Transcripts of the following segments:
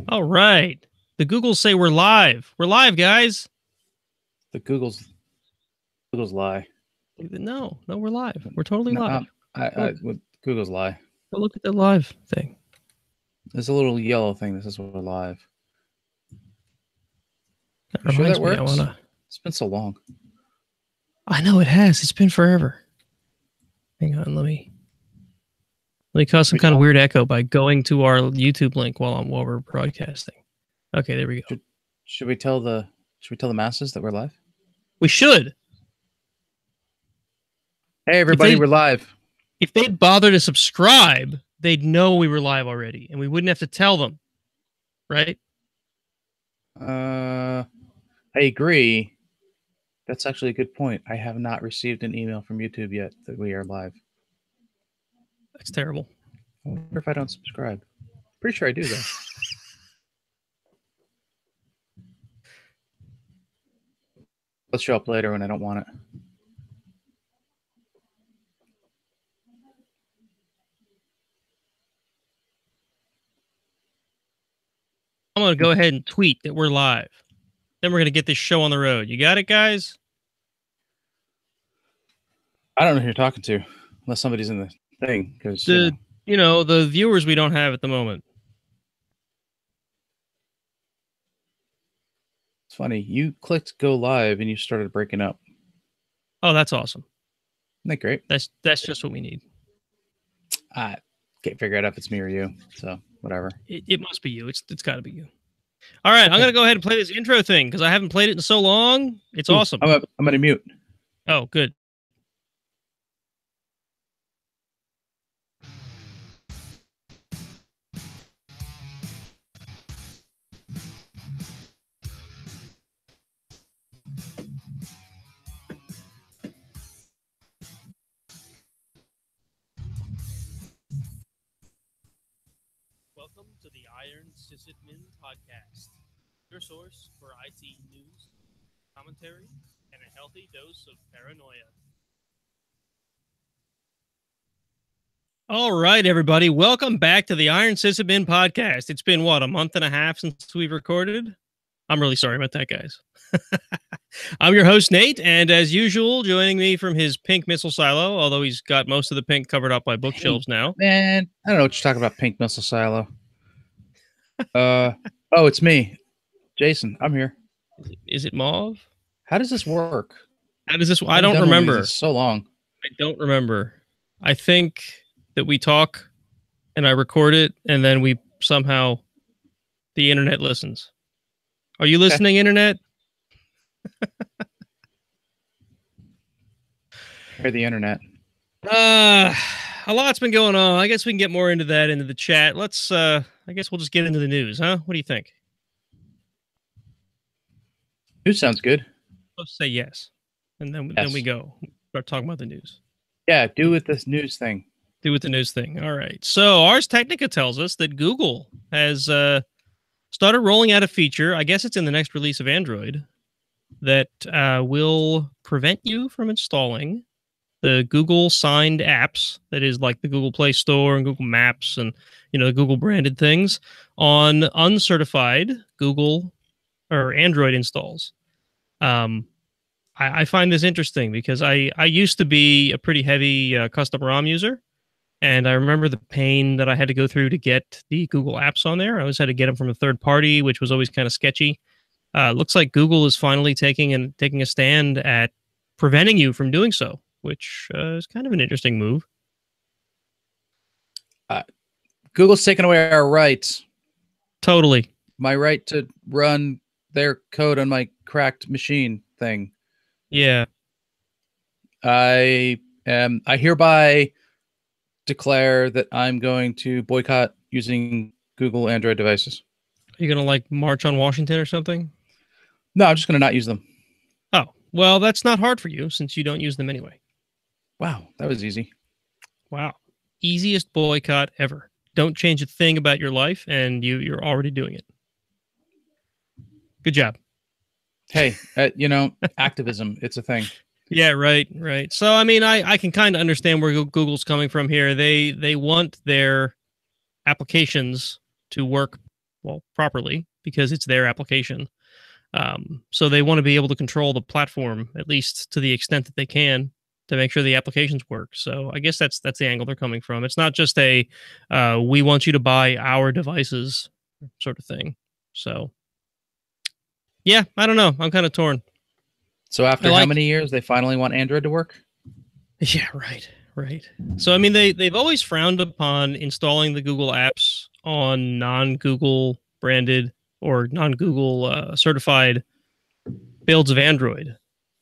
All right. The Googles say we're live. We're live, guys. The Google's lie. No, we're live. We're totally No, live. Google's lie. Go look at the live thing. There's a little yellow thing that says we're live. That You sure that reminds me, works? It's been so long. I know it has. It's been forever. Hang on, let me cause some kind of weird echo by going to our YouTube link while we're broadcasting. Okay, there we go. Should we tell the masses that we're live? We should. Hey everybody, we're live. If they'd bother to subscribe, they'd know we were live already, and we wouldn't have to tell them, right? I agree. That's actually a good point. I have not received an email from YouTube yet that we are live. That's terrible. I wonder if I don't subscribe. Pretty sure I do, though. Let's show up later when I don't want it. I'm going to go ahead and tweet that we're live. Then we're going to get this show on the road. You got it, guys? I don't know who you're talking to, unless somebody's in the thing. Because the viewers we don't have at the moment. It's funny. You clicked go live and you started breaking up. Oh, that's awesome. Isn't that great? That's just what we need. I can't figure out if it's me or you. So whatever. It must be you. It's got to be you. All right, I'm going to go ahead and play this intro thing because I haven't played it in so long. It's awesome. I'm going to mute. Oh, good. Welcome to the Iron Sysadmin podcast, your source for IT news, commentary, and a healthy dose of paranoia. All right, everybody. Welcome back to the Iron Sysadmin podcast. It's been, a month and a half since we've recorded? I'm really sorry about that, guys. I'm your host, Nate, and as usual, joining me from his pink missile silo, although he's got most of the pink covered up by bookshelves now. Man, I don't know what you're talking about, pink missile silo. It's me, Jason. I'm here. Is it mauve? How does this work? I don't remember. It's so long. I don't remember. I think that we talk and I record it, and then we somehow the internet listens. Are you listening, internet? Or the internet. A lot's been going on. I guess we can get more into that into the chat. Let's I guess we'll just get into the news, huh? What do you think? News sounds good. Let's say yes. And then we go. Start talking about the news. Yeah, do with this news thing. Do with the news thing. All right. So Ars Technica tells us that Google has started rolling out a feature. I guess it's in the next release of Android that will prevent you from installing the Google signed apps, that is like the Google Play Store and Google Maps and, the Google branded things, on uncertified Google or Android installs. I find this interesting because I used to be a pretty heavy custom ROM user, and I remember the pain that I had to go through to get the Google apps on there. I always had to get them from a third party, which was always kind of sketchy. Looks like Google is finally taking a stand at preventing you from doing so, which is kind of an interesting move. Google's taking away our rights. Totally. My right to run their code on my cracked machine thing. Yeah. I hereby declare that I'm going to boycott using Google Android devices. Are you going to march on Washington or something? No, I'm just going to not use them. Oh, well, that's not hard for you since you don't use them anyway. Wow, that was easy. Wow. Easiest boycott ever. Don't change a thing about your life, and you're already doing it. Good job. Hey, activism, it's a thing. Yeah, right. So, I mean, I can kind of understand where Google's coming from here. They want their applications to work properly because it's their application. So they want to be able to control the platform, at least to the extent that they can, to make sure the applications work. So I guess that's the angle they're coming from. It's not just a we want you to buy our devices sort of thing. So yeah, I don't know. I'm kind of torn. So after how many years they finally want Android to work? Yeah, right. So I mean, they've always frowned upon installing the Google apps on non-Google branded or non-Google certified builds of Android.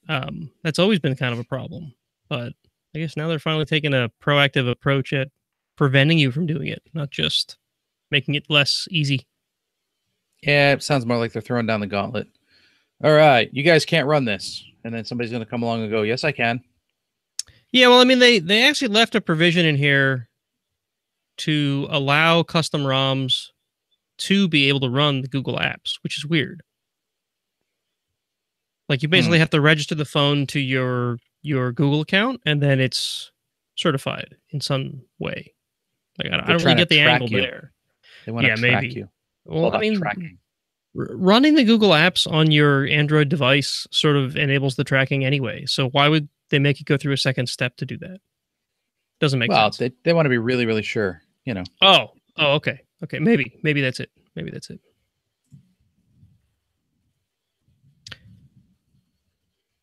That's always been kind of a problem, but I guess now they're finally taking a proactive approach at preventing you from doing it, not just making it less easy. Yeah, it sounds more like they're throwing down the gauntlet. All right, you guys can't run this. And then somebody's going to come along and go, yes, I can. Yeah, well, I mean, they actually left a provision in here to allow custom ROMs to be able to run the Google apps, which is weird. Like you basically have to register the phone to your Google account, and then it's certified in some way. Like I don't really get the angle there. They want to track you. Well, I mean, tracking. Running the Google apps on your Android device sort of enables the tracking anyway. So why would they make you go through a second step to do that? Doesn't make sense. Well, they want to be really, really sure, you know. Oh, okay. Maybe that's it.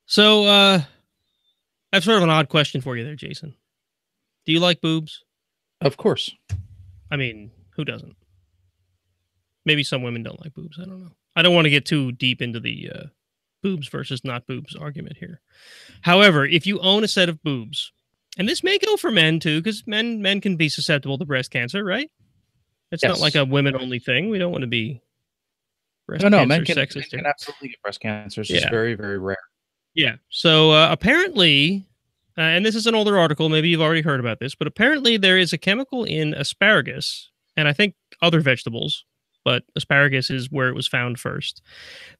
So, I have sort of an odd question for you there, Jason. Do you like boobs? Of course. I mean, who doesn't? Maybe some women don't like boobs. I don't know. I don't want to get too deep into the boobs versus not boobs argument here. However, if you own a set of boobs, and this may go for men too, because men can be susceptible to breast cancer, right? It's not like a women-only thing. We don't want to be breast cancer men can absolutely get breast cancer. It's just very, very rare. Yeah. So apparently, and this is an older article, maybe you've already heard about this, but apparently there is a chemical in asparagus, and I think other vegetables, but asparagus is where it was found first,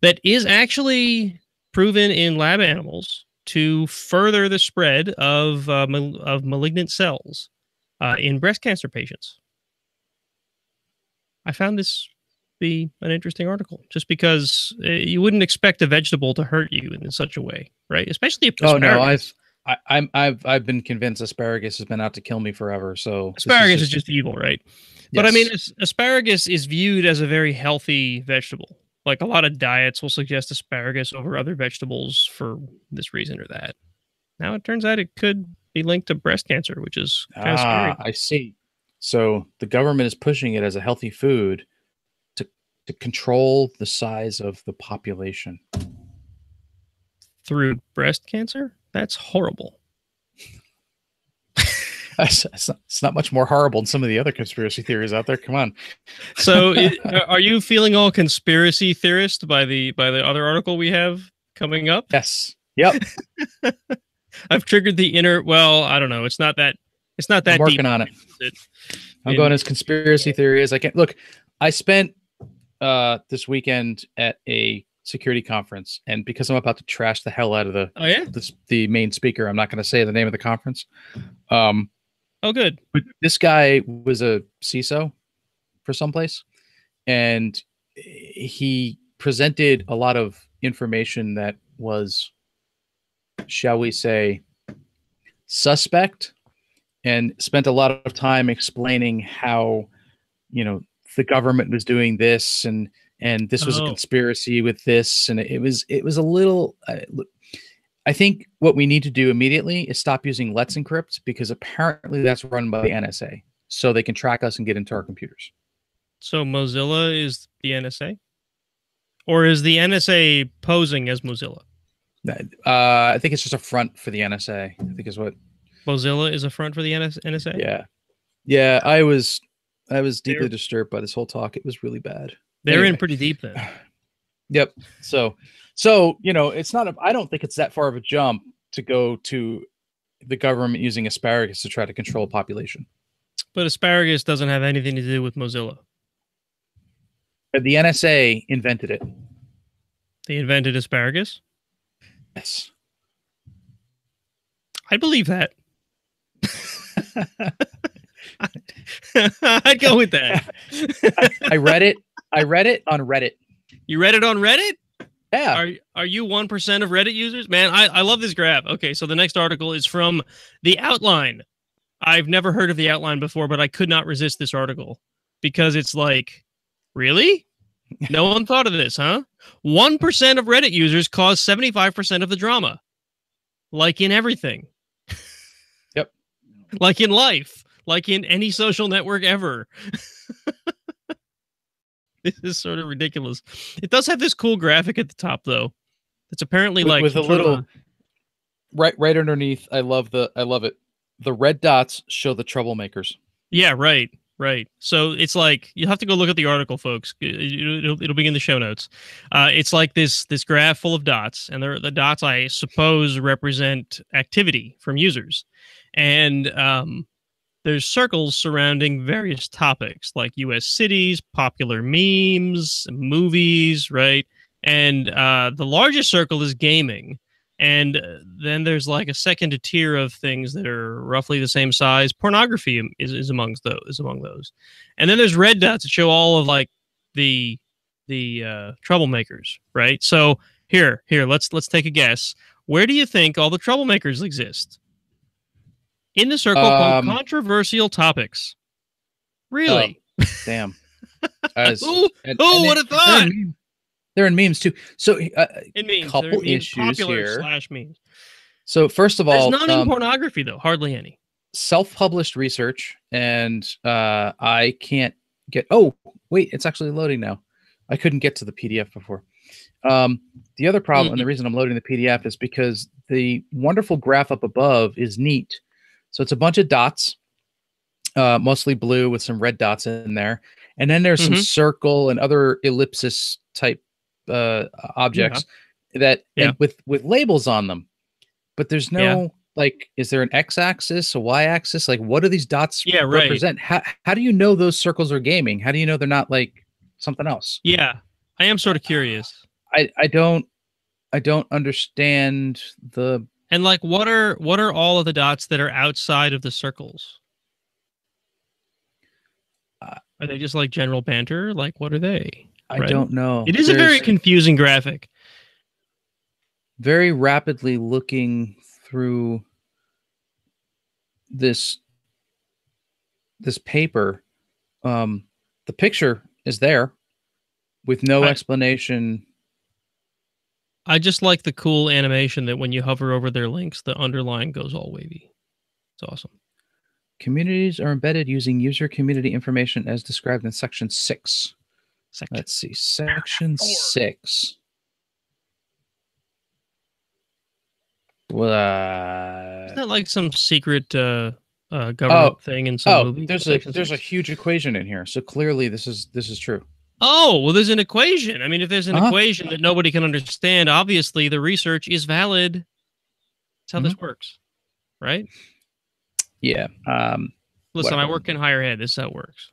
that is actually proven in lab animals to further the spread of malignant cells in breast cancer patients. I found this be an interesting article just because you wouldn't expect a vegetable to hurt you in such a way, right? Especially if asparagus. I've been convinced asparagus has been out to kill me forever. So asparagus is just evil, right? Yes. But I mean, asparagus is viewed as a very healthy vegetable. Like a lot of diets will suggest asparagus over other vegetables for this reason or that. Now it turns out it could be linked to breast cancer, which is kind of scary. I see. So the government is pushing it as a healthy food to control the size of the population. Through breast cancer? That's horrible. It's not much more horrible than some of the other conspiracy theories out there. Come on. So are you feeling all conspiracy theorist by the other article we have coming up? Yes. Yep. I've triggered the inner, well, I don't know. It's not that I'm working on it. I'm going as conspiracy theory as I can. Look, I spent this weekend at a security conference, and because I'm about to trash the hell out of the main speaker, I'm not going to say the name of the conference. Oh, good. But this guy was a CISO for someplace, and he presented a lot of information that was, shall we say, suspect, and spent a lot of time explaining how, you know, the government was doing this, and this was a conspiracy with this, and it was a little. I think what we need to do immediately is stop using Let's Encrypt, because apparently that's run by the NSA, so they can track us and get into our computers. So Mozilla is the NSA, or is the NSA posing as Mozilla? I think it's just a front for the NSA. I think is what Mozilla is a front for the NSA. Yeah. I was deeply disturbed by this whole talk. It was really bad. They're in pretty deep then. Yep. So you know, it's not. I don't think it's that far of a jump to go to the government using asparagus to try to control population. But asparagus doesn't have anything to do with Mozilla. The NSA invented it. They invented asparagus? Yes. I believe that. I'd go with that. I read it. I read it on Reddit. You read it on Reddit? Yeah. Are you 1% of Reddit users? Man, I love this graph. Okay, so the next article is from The Outline. I've never heard of The Outline before, but I could not resist this article because it's like, really? No one thought of this, huh? 1% of Reddit users cause 75% of the drama. Like in everything. Yep. Like in life. Like in any social network ever. This is sort of ridiculous. It does have this cool graphic at the top, though. It's apparently like with a little right underneath. I love it. The red dots show the troublemakers. Yeah, right. So it's like you have to go look at the article, folks. It'll be in the show notes. It's like this graph full of dots, and the dots, I suppose, represent activity from users, and there's circles surrounding various topics like U.S. cities, popular memes, movies, right? And the largest circle is gaming. And then there's like a second tier of things that are roughly the same size. Pornography is among those. And then there's red dots that show all of like the troublemakers, right? So here, let's take a guess. Where do you think all the troublemakers exist? In the circle called controversial topics. Really? Damn. Who would have thought? They're in memes too. So in memes, couple issues here. /memes. So first of all, there's none in pornography though, hardly any. Self-published research, and I can't get. Oh wait, it's actually loading now. I couldn't get to the PDF before. The other problem, and the reason I'm loading the PDF is because the wonderful graph up above is neat. So it's a bunch of dots, mostly blue with some red dots in there, and then there's some circle and other ellipsis type objects that and with labels on them, but there's no like, is there an x-axis, a y-axis? Like, what do these dots represent? How do you know those circles are gaming? How do you know they're not like something else? Yeah, I am sort of curious. I don't understand the. And like, what are all of the dots that are outside of the circles? Are they just like general banter? Like, what are they? I don't know. It is a very confusing graphic. Very rapidly looking through this paper, the picture is there with no explanation. I just like the cool animation that when you hover over their links, the underline goes all wavy. It's awesome. Communities are embedded using user community information as described in section 6. Let's see, section 6. Isn't that like some secret government thing in some movie? There's a huge equation in here, so clearly this is true. Oh, well, there's an equation. I mean, if there's an equation that nobody can understand, obviously the research is valid. That's how this works, right? Yeah. Listen, I work in higher ed. This is how it works.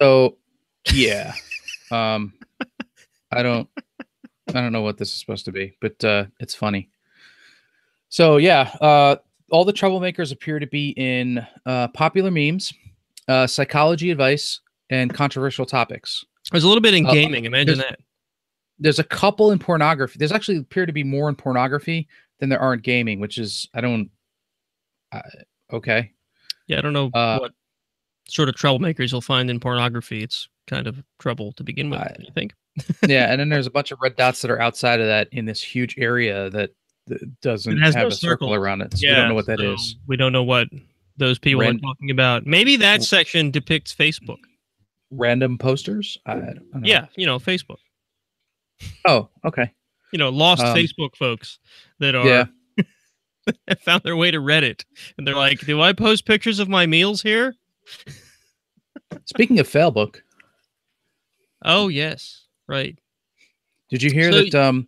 So, yeah. I don't know what this is supposed to be, but it's funny. So, yeah, all the troublemakers appear to be in popular memes, psychology advice, and controversial topics. There's a little bit in gaming. Imagine that. There's a couple in pornography. There's actually appear to be more in pornography than there are in gaming, which is, okay. Yeah, I don't know what sort of troublemakers you'll find in pornography. It's kind of trouble to begin with, I think. Yeah, and then there's a bunch of red dots that are outside of that in this huge area that doesn't have a circle around it. So we don't know what that is. We don't know what those people are talking about. Maybe that section depicts Facebook. Random posters? I don't know. Yeah, Facebook. Oh, okay. Lost Facebook folks that are found their way to Reddit. And they're like, do I post pictures of my meals here? Speaking of Failbook. Oh, yes. Right. Did you hear that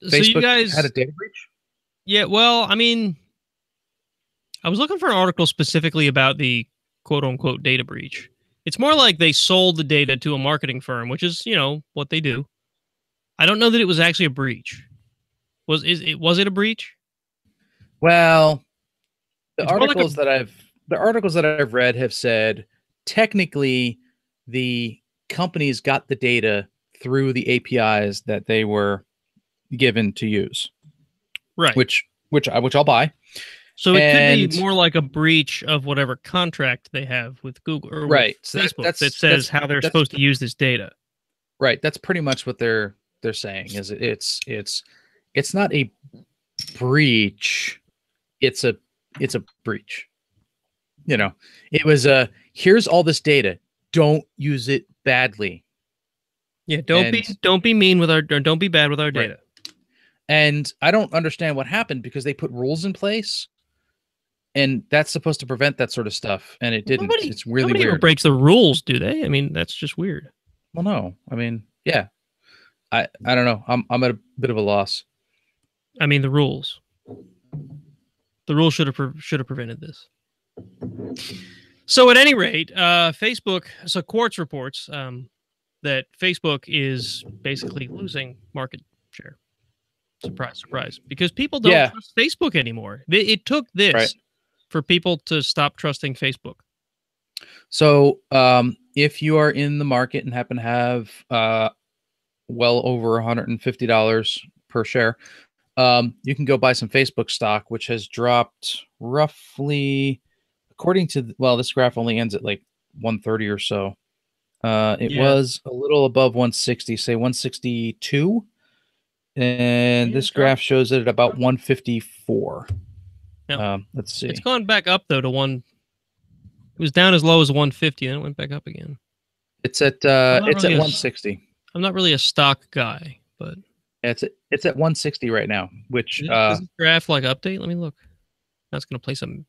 Facebook had a data breach? Yeah, well, I mean, I was looking for an article specifically about the quote-unquote data breach. It's more like they sold the data to a marketing firm, which is, what they do. I don't know that it was actually a breach. Was it a breach? Well, the articles that I've read have said technically the companies got the data through the APIs that they were given to use, Right. which I'll buy. So it could be And more like a breach of whatever contract they have with Google or right, with so Facebook that says how they're supposed to use this data. right. That's pretty much what they're saying. Is it's not a breach, it's a breach. You know, it was a here's all this data. Don't use it badly. Yeah, don't be mean with our, or don't be bad with our data. Right. And I don't understand what happened because they put rules in place, and that's supposed to prevent that sort of stuff, and it didn't. It's really nobody ever weird. breaks the rules, do they? I mean, that's just weird. Well, no, I mean, yeah, I don't know. I'm at a bit of a loss. I mean, the rules should have prevented this. So at any rate, Facebook. So Quartz reports that Facebook is basically losing market share. Surprise, surprise, because people don't trust Facebook anymore. It took this for people to stop trusting Facebook. So if you are in the market and happen to have well over $150 per share, you can go buy some Facebook stock, which has dropped roughly, according to, well, this graph only ends at like 130 or so. It was a little above 160, say 162. And this graph shows it at about 154. Let's see. It's gone back up though to one. It was down as low as 150, and it went back up again. It's at at 160. I'm not really a stock guy, but it's at 160 right now. Which does this graph like update? Let me look. That's gonna play some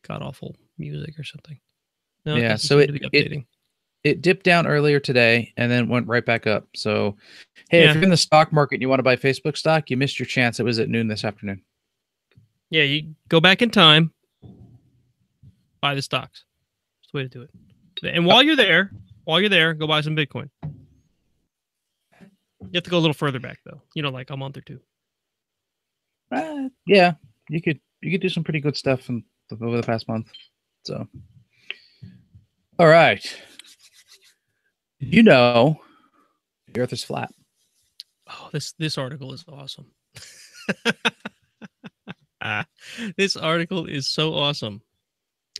god awful music or something. No, yeah. So it dipped down earlier today and then went right back up. So, hey, if you're in the stock market and you want to buy Facebook stock, you missed your chance. It was at noon this afternoon. Yeah, you go back in time, buy the stocks. That's the way to do it. And while you're there, go buy some Bitcoin. You have to go a little further back though. Like a month or two. Yeah, you could do some pretty good stuff over the past month. So, all right. The Earth is flat. Oh, this article is awesome. This article is so awesome.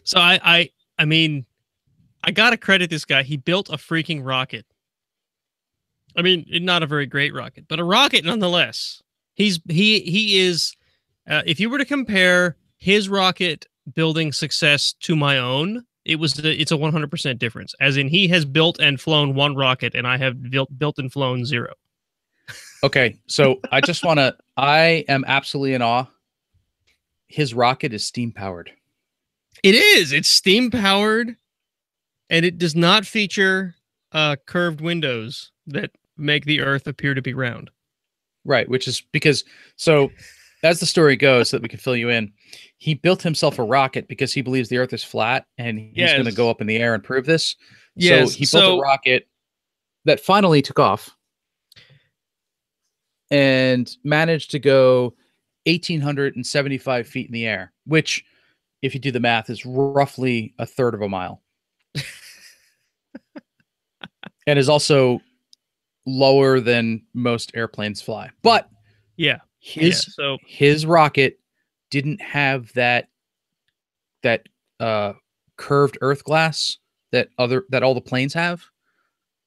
So I mean, I gotta credit this guy. He built a freaking rocket. I mean, not a very great rocket, but a rocket nonetheless. He is. If you were to compare his rocket building success to my own, it's a 100% difference. As in, he has built and flown one rocket, and I have built and flown zero. Okay, so I am absolutely in awe. His rocket is steam powered. It is. It's steam powered, and it does not feature curved windows that make the Earth appear to be round. Right, which is because, so as the story goes, so that we can fill you in, he built himself a rocket because he believes the Earth is flat and he's going to go up in the air and prove this. Yes. So he built a rocket that finally took off and managed to go 1,875 feet in the air, which, if you do the math, is roughly a third of a mile. And is also lower than most airplanes fly. But his rocket didn't have that curved earth glass that all the planes have.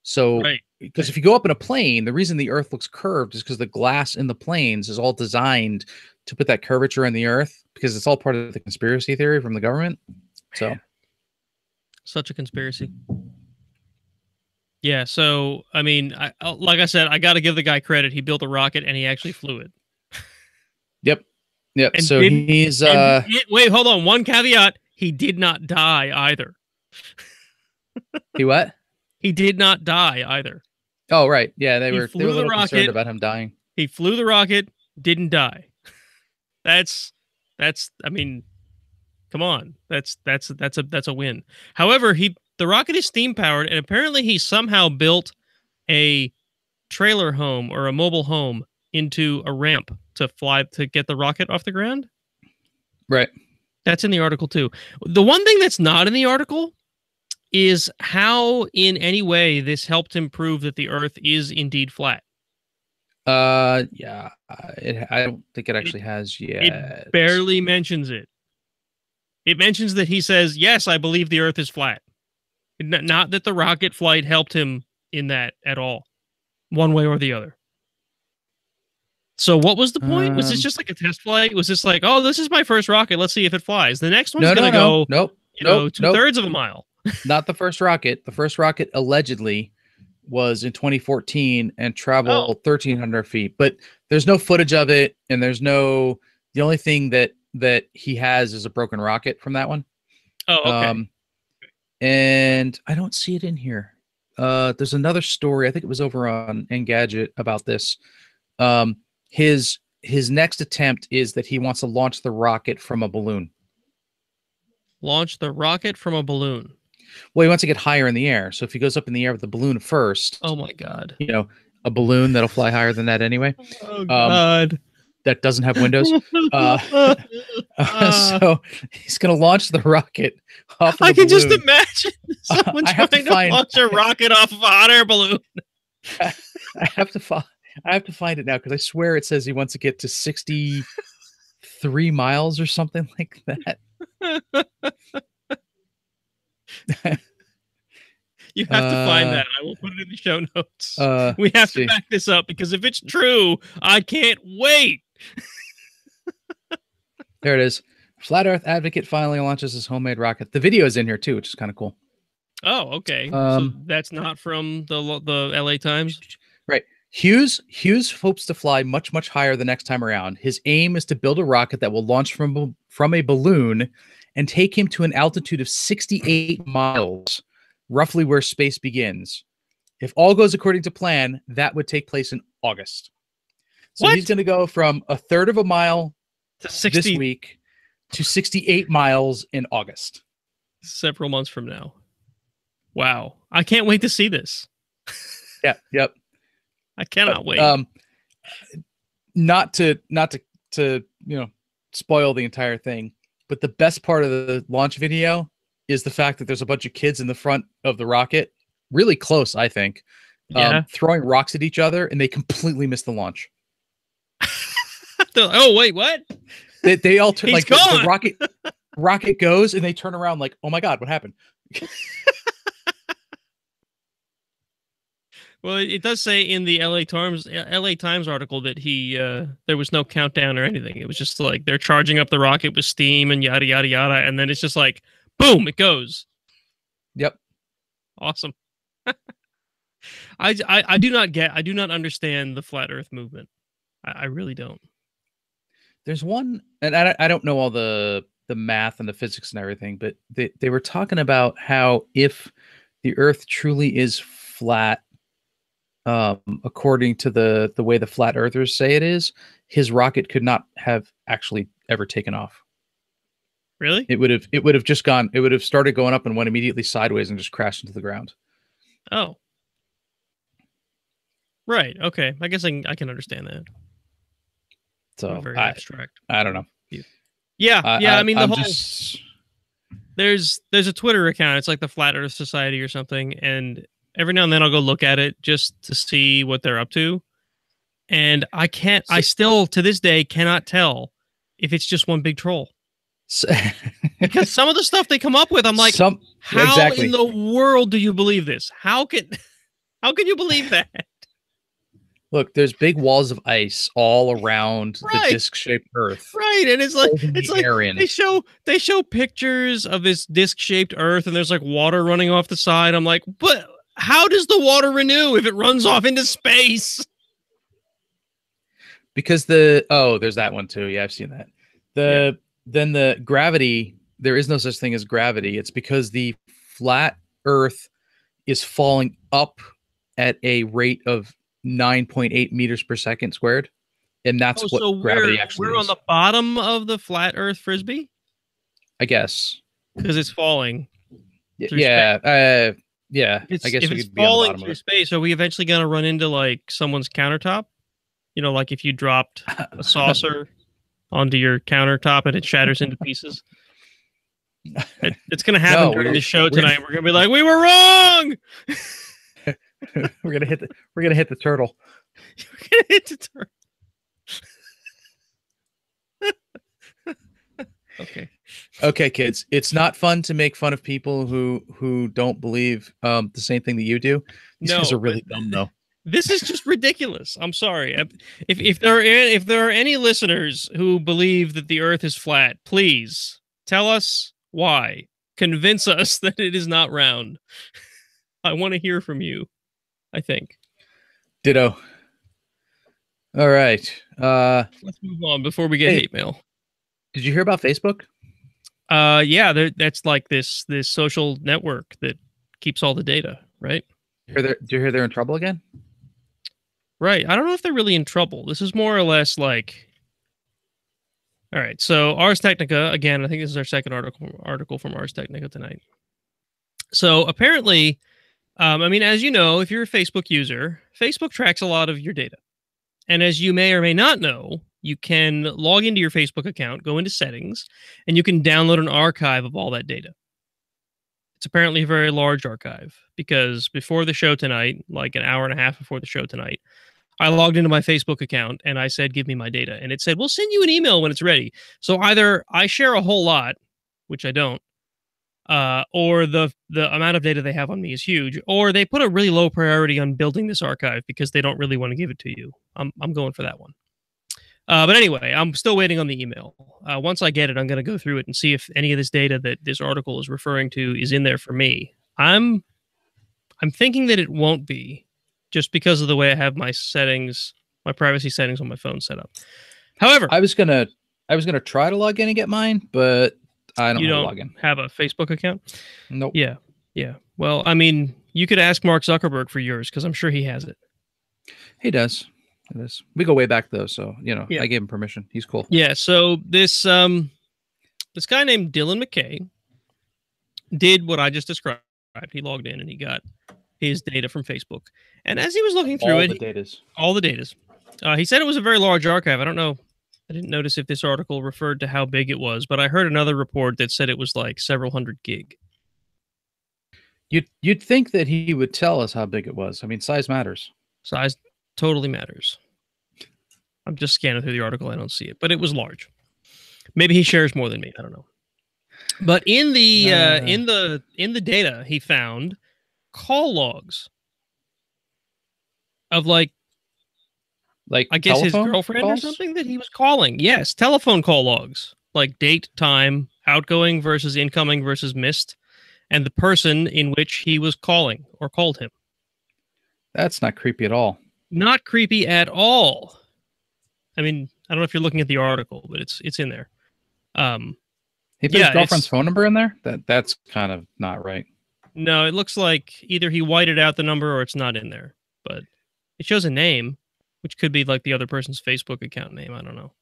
So because if you go up in a plane, the reason the Earth looks curved is because the glass in the planes is all designed to put that curvature in the Earth, because it's all part of the conspiracy theory from the government. So, such a conspiracy. Yeah. So, I mean, like I said, I got to give the guy credit. He built a rocket and he actually flew it. Yep. And so wait, hold on. One caveat: he did not die either. He what? He did not die either. Oh, right. Yeah, they were a little concerned about him dying. He flew the rocket, didn't die. That's I mean, come on. That's a win. However, the rocket is steam powered, and apparently he somehow built a trailer home or a mobile home into a ramp to get the rocket off the ground. Right. That's in the article too. The one thing that's not in the article is how in any way this helped him prove that the Earth is indeed flat. Yeah. I don't think it actually has It yet. barely mentions it. It mentions that he says, "Yes, I believe the Earth is flat." Not that the rocket flight helped him in that at all, one way or the other. So what was the point? Was this just like a test flight? Was this like, oh, this is my first rocket. Let's see if it flies. The next one's No, going no, to no, go, nope, you nope, know, nope. 2/3 of a mile. Not the first rocket. The first rocket allegedly was in 2014 and traveled 1,300 feet, but there's no footage of it, and there's no. The only thing that he has is a broken rocket from that one. Oh, okay. And I don't see it in here. There's another story. I think it was over on Engadget about this. His next attempt is that he wants to launch the rocket from a balloon. Launch the rocket from a balloon. Well, he wants to get higher in the air. So if he goes up in the air with the balloon first, oh my god, a balloon that'll fly higher than that anyway. Oh god, that doesn't have windows. So he's going to launch the rocket off. I can just imagine someone trying to launch a rocket off of a hot air balloon. I have to find it now because I swear it says he wants to get to 63 miles or something like that. You have to find that. I will put it in the show notes. We have to back this up because if it's true, I can't wait. There it is. Flat Earth advocate finally launches his homemade rocket. The video is in here too, which is kind of cool. Oh, okay. So that's not from the LA Times? Right. Hughes hopes to fly much, much higher the next time around. His aim is to build a rocket that will launch from a balloon and take him to an altitude of 68 miles, roughly where space begins. If all goes according to plan, that would take place in August. So he's going to go from 1/3 of a mile to 60 this week to 68 miles in August. Several months from now. Wow. I can't wait to see this. Yeah, yep. I cannot wait. Not to spoil the entire thing, but the best part of the launch video is the fact that there's a bunch of kids in the front of the rocket, really close, I think, throwing rocks at each other, and they completely miss the launch. Oh, wait, what? They all turn like the rocket goes, and they turn around like, oh my god, what happened? Well, it does say in the LA Times article that there was no countdown or anything. It was just like they're charging up the rocket with steam and yada yada yada, and then it's just like boom, it goes. Yep. Awesome. I do not understand the flat Earth movement. I really don't. There's one, and I don't know all the math and the physics and everything, but they were talking about how if the Earth truly is flat, according to the way the flat earthers say it is, his rocket could not have actually ever taken off. Really? It would have just gone. It would have started going up and went immediately sideways and just crashed into the ground. Oh. Right. Okay. I guess I can understand that. So very abstract. I don't know. Yeah. I mean, there's a Twitter account. It's like the Flat Earth Society or something, and every now and then I'll go look at it just to see what they're up to. And I still to this day cannot tell if it's just one big troll. Because some of the stuff they come up with, I'm like, how in the world do you believe this? How can you believe that? Look, there's big walls of ice all around the disc-shaped Earth. Right, and it's like they show pictures of this disc-shaped Earth, and there's like water running off the side. I'm like, but how does the water renew if it runs off into space? Because there's that one too. Yeah, I've seen that. Then the gravity, there is no such thing as gravity. It's because the flat Earth is falling up at a rate of 9.8 meters per second squared, and that's what gravity actually is. We're on the bottom of the flat Earth frisbee, I guess, because it's falling. Yeah, I guess if it's falling through space, are we eventually going to run into like someone's countertop? You know, like if you dropped a saucer onto your countertop and it shatters into pieces. It's going to happen during the show tonight. We're going to be like, we were wrong. we're gonna hit the turtle. We're going to hit the turtle. Okay, kids. It's not fun to make fun of people who don't believe the same thing that you do. These guys are really dumb, though. This is just ridiculous. I'm sorry. If there are any listeners who believe that the Earth is flat, please tell us why. Convince us that it is not round. I want to hear from you. I think. Ditto. All right. Let's move on before we get hate mail. Did you hear about Facebook? Yeah, that's like this social network that keeps all the data, right? Do you hear they're in trouble again? Right. I don't know if they're really in trouble. This is more or less like. All right. So Ars Technica, again, I think this is our second article from Ars Technica tonight. So apparently, I mean, as you know, if you're a Facebook user, Facebook tracks a lot of your data. And as you may or may not know, you can log into your Facebook account, go into settings, and you can download an archive of all that data. It's apparently a very large archive because before the show tonight, like an hour and a half before the show tonight, I logged into my Facebook account and I said, give me my data. And it said, we'll send you an email when it's ready. So either I share a whole lot, which I don't, or the amount of data they have on me is huge, or they put a really low priority on building this archive because they don't really want to give it to you. I'm going for that one. But anyway, I'm still waiting on the email. Once I get it, I'm going to go through it and see if any of this data that this article is referring to is in there for me. I'm thinking that it won't be, just because of the way I have my settings, my privacy settings on my phone set up. However, I was gonna try to log in and get mine, but I don't know how to log in. Have a Facebook account? Nope. Yeah. Well, I mean, you could ask Mark Zuckerberg for yours because I'm sure he has it. He does. We go way back though, so I gave him permission. He's cool. Yeah. So this guy named Dylan McKay did what I just described. He logged in and he got his data from Facebook. And as he was looking through all the datas, he said it was a very large archive. I don't know. I didn't notice if this article referred to how big it was, but I heard another report that said it was like several hundred gig. You'd think that he would tell us how big it was. I mean, size matters. Size totally matters. I'm just scanning through the article. I don't see it, but it was large. Maybe he shares more than me. I don't know. But in the in the data, he found call logs of like I guess his girlfriend calls? Or something that he was calling. Yes, telephone call logs, like date, time, outgoing versus incoming versus missed, and the person in which he was calling or called him. That's not creepy at all. Not creepy at all. I mean, I don't know if you're looking at the article, but it's in there. He put his girlfriend's phone number in there? That's kind of not right. No, it looks like either he whited out the number or it's not in there. But it shows a name, which could be like the other person's Facebook account name. I don't know.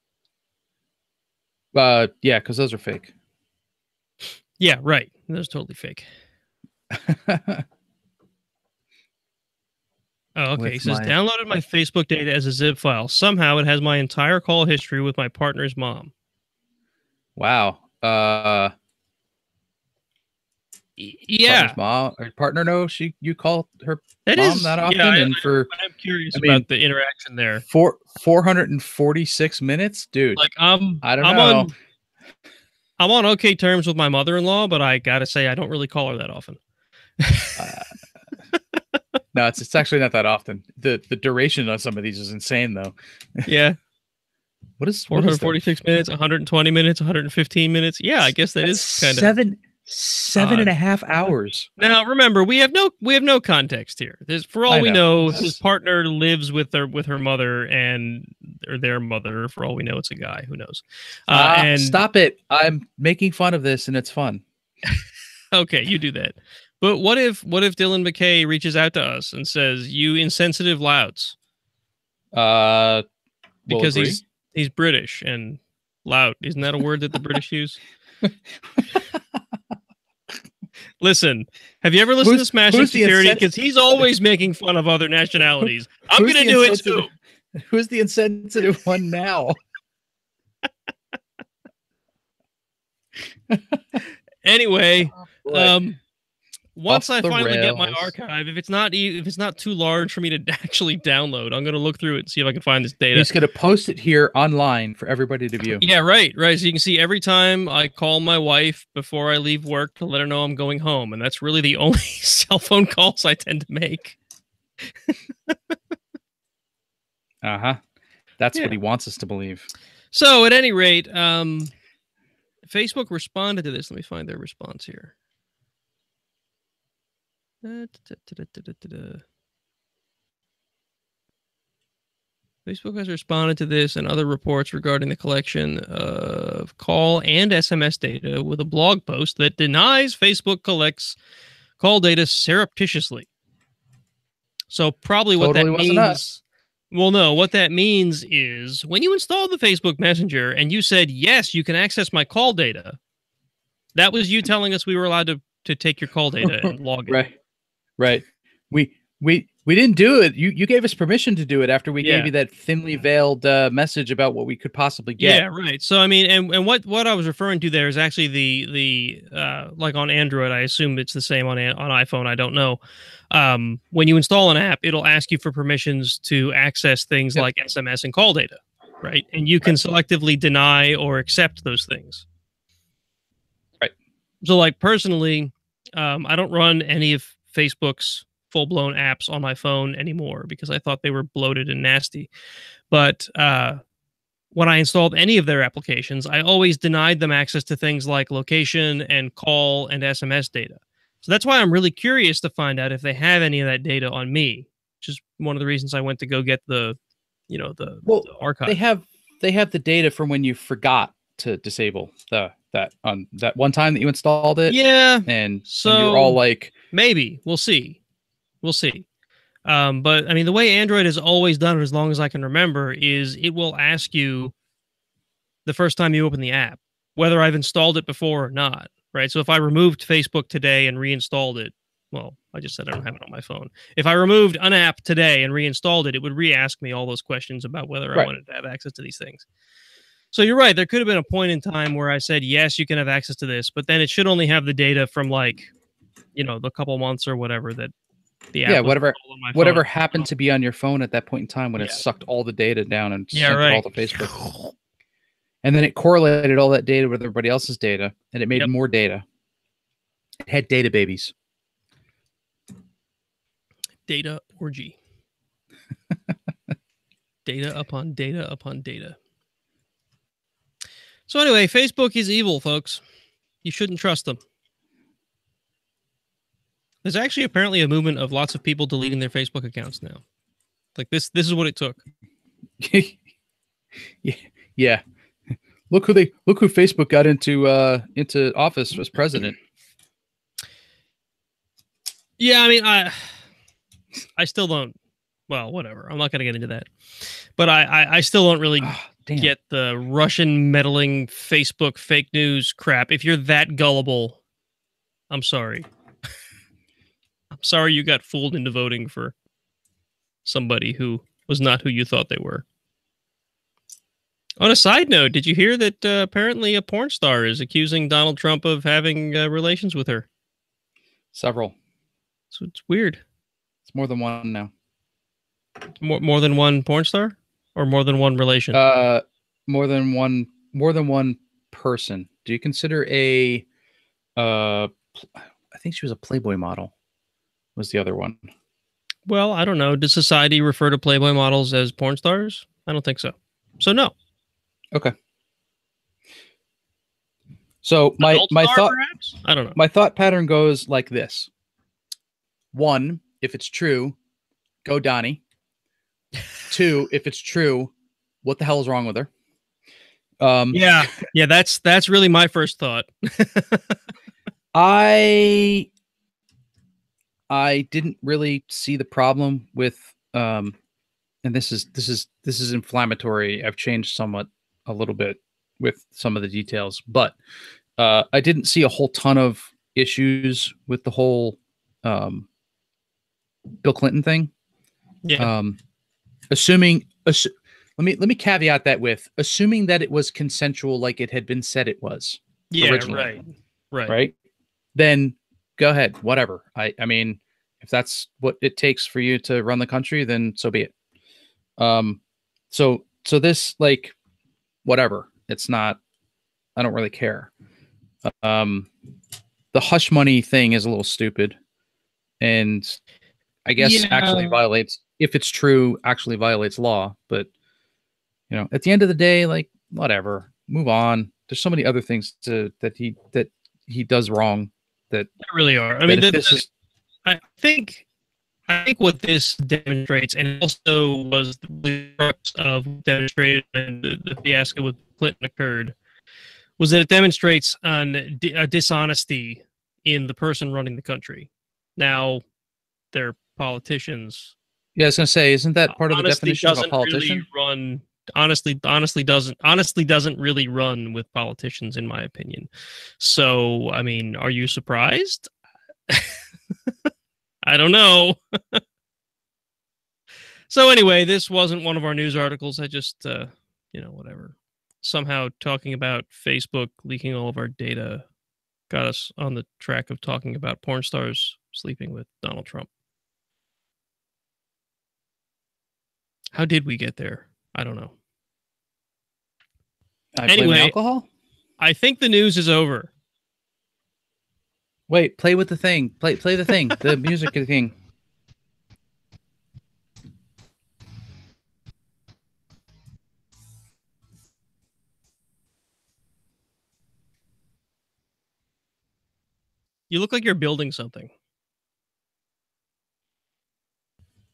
Yeah, because those are fake. Yeah, right. Those are totally fake. Oh, okay. He says, downloaded my Facebook data as a zip file. Somehow it has my entire call history with my partner's mom. Wow. Yeah. Mom or partner knows you call her mom that often? Yeah, I'm curious about the interaction there. 446 minutes? Dude. Like I don't know. I'm on okay terms with my mother-in-law, but I gotta say I don't really call her that often. No, it's actually not that often. The duration on some of these is insane, though. Yeah. What is 446 minutes, 120 minutes, 115 minutes? Yeah, I guess that's kind of seven and a half hours. Now, remember, we have no context here. For all we know, his partner lives with her mother or their mother. For all we know, it's a guy. Who knows? And stop it! I'm making fun of this, and it's fun. Okay, you do that. But what if Dylan McKay reaches out to us and says, "You insensitive louts"? Because he's British and lout. Isn't that a word that the British use? Listen, have you ever listened to Smashing Security? Because he's always making fun of other nationalities. I'm going to do it too. Who's the insensitive one now? Anyway, Boy. once Off I the finally get my rails. archive, if it's not too large for me to actually download, I'm gonna look through it and see if I can find this data. He's going to post it here online for everybody to view. Yeah, right. So you can see every time I call my wife before I leave work to let her know I'm going home, and that's really the only cell phone calls I tend to make. That's Yeah. what he wants us to believe. So at any rate, Facebook responded to this. Let me find their response here. Facebook has responded to this and other reports regarding the collection of call and SMS data with a blog post that denies Facebook collects call data surreptitiously. So probably what that means... Well, no, what that means is when you installed the Facebook Messenger and you said, yes, you can access my call data, that was you telling us we were allowed to take your call data and log it. Right. We didn't do it. You gave us permission to do it after we gave you that thinly veiled message about what we could possibly get. Yeah, right. So I mean, and what I was referring to there is actually the like on Android. I assume it's the same on iPhone. I don't know. When you install an app, it'll ask you for permissions to access things like SMS and call data, right? And you can selectively deny or accept those things. Right. So, like personally, I don't run any of Facebook's full-blown apps on my phone anymore because I thought they were bloated and nasty. But when I installed any of their applications, I always denied them access to things like location and call and SMS data. So that's why I'm really curious to find out if they have any of that data on me, which is one of the reasons I went to go get the archive. They have the data from when you forgot to disable that one time that you installed it. Yeah. And you're all like, maybe we'll see. But I mean, the way Android has always done it, as long as I can remember, is it will ask you the first time you open the app whether I've installed it before or not. Right. So if I removed Facebook today and reinstalled it, well, I just said I don't have it on my phone. If I removed an app today and reinstalled it, it would re-ask me all those questions about whether I wanted to have access to these things. So you're right. There could have been a point in time where I said, yes, you can have access to this, but then it should only have the data from the couple months or whatever that the app whatever happened to be on your phone at that point in time when it sucked all the data down and sent it all to Facebook. And then it correlated all that data with everybody else's data, and it made more data. It had data babies. Data orgy. Data upon data upon data. So anyway, Facebook is evil, folks. You shouldn't trust them. There's actually apparently a movement of lots of people deleting their Facebook accounts now. Like this is what it took. Yeah. Look who Facebook got into office as president. Yeah, I mean, I still don't. Well, whatever. I'm not going to get into that. But I still don't really get the Russian meddling Facebook fake news crap. If you're that gullible, I'm sorry. I'm sorry you got fooled into voting for somebody who was not who you thought they were. On a side note, did you hear that apparently a porn star is accusing Donald Trump of having relations with her? Several. So it's weird. It's more than one now. More than one porn star, or more than one relation? More than one person. Do you consider I think she was a Playboy model. Was the other one? Well, I don't know. Does society refer to Playboy models as porn stars? I don't think so. So no. Okay. So my thought, perhaps? I don't know. My thought pattern goes like this. One, if it's true, go Donnie. Two, if it's true, what the hell is wrong with her? Yeah, that's really my first thought. I didn't really see the problem with and this is inflammatory. I've changed a little bit with some of the details, but I didn't see a whole ton of issues with the whole Bill Clinton thing. Yeah. Let me caveat that with assuming that it was consensual, like it had been said it was. Yeah, originally. right. right? Then go ahead, whatever. I mean, if that's what it takes for you to run the country, then so be it. So this, like, whatever. It's not. I don't really care. Um, the hush money thing is a little stupid, and I guess actually Yeah. violates, if it's true, actually violates law. But at the end of the day, like, whatever, move on. There's so many other things that he does wrong. That They really are. I that mean, if this is I think what this demonstrates, and it also was the crux of demonstrated and the fiasco with Clinton occurred, was that it demonstrates a dishonesty in the person running the country. Now, they're politicians. yeah, I was gonna say, isn't that part of the Honesty definition of a doesn't really politician? run. Honestly doesn't really run with politicians, in my opinion. So, I mean, are you surprised? I don't know. So anyway, this wasn't one of our news articles. I just, whatever. Somehow talking about Facebook leaking all of our data got us on the track of talking about porn stars sleeping with Donald Trump. How did we get there? I don't know. I blame Anyway, alcohol. I think the news is over. Wait, play with the thing. Play the thing. The music thing. You look like you're building something.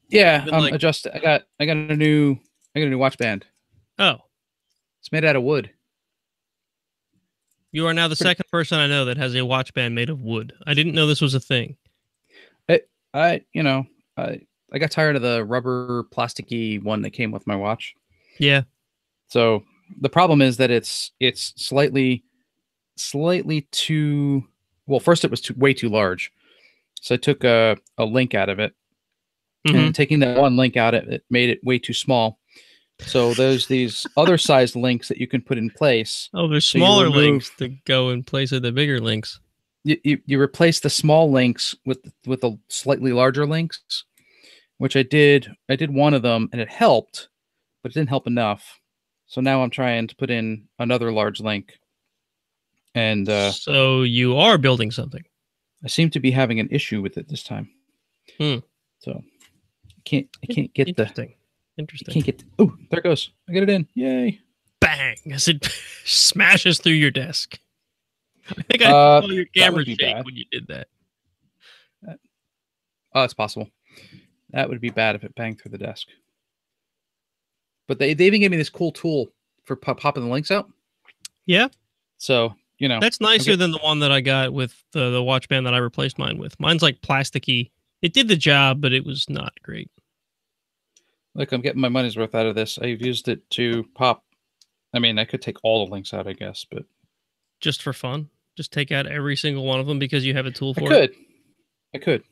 Yeah, Been like, adjust. I got a new watch band. oh, It's made out of wood. you are now the second person I know that has a watch band made of wood. I didn't know this was a thing. I got tired of the rubber plasticky one that came with my watch. Yeah. So the problem is that it's slightly too, well, first it was way too large. So I took a link out of it. And taking that one link out, it made it way too small. So there's these other sized links that you can put in place. Oh, there's smaller links to go in place of the bigger links. You replace the small links with the slightly larger links, which I did. I did one of them and it helped, but it didn't help enough. So now I'm trying to put in another large link. And so you are building something. I seem to be having an issue with it this time. So I can't get Interesting. I can't get. Oh, there it goes. I get it in. Yay! Bang! As it smashes through your desk. I think I saw your camera shake bad when you did that. Oh, it's possible. That would be bad if it banged through the desk. But they even gave me this cool tool for popping the links out. Yeah. So, that's nicer than the one that I got with the watch band that I replaced mine with. Mine's like plasticky. It did the job, but it was not great. Look, I'm getting my money's worth out of this. I've used it to pop. I mean, I could take all the links out, I guess, but just for fun, just take out every single one of them because you have a tool for it. I could.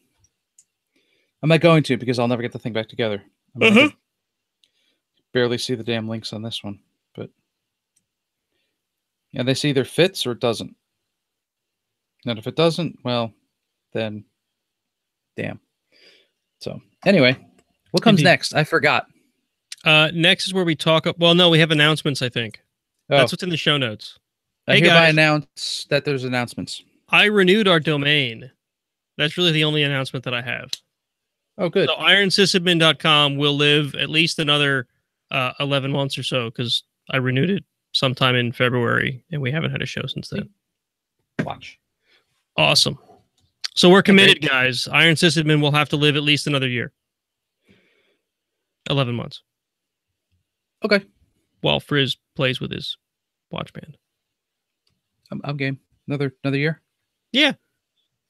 I'm not going to because I'll never get the thing back together. I can barely see the damn links on this one, but yeah, this either fits or it doesn't. And if it doesn't, well, then damn. So anyway, what comes next? I forgot. Next is where we talk. Well, no, we have announcements, I think. That's what's in the show notes. I hereby announce that there's announcements. I renewed our domain. That's really the only announcement that I have. Oh, good. So ironsysadmin.com will live at least another 11 months or so because I renewed it sometime in February and we haven't had a show since then. Watch. Awesome. So we're committed, guys. Iron Sysadmin will have to live at least another year. 11 months. Okay. While Frizz plays with his watch band. I'm game. Another year? Yeah.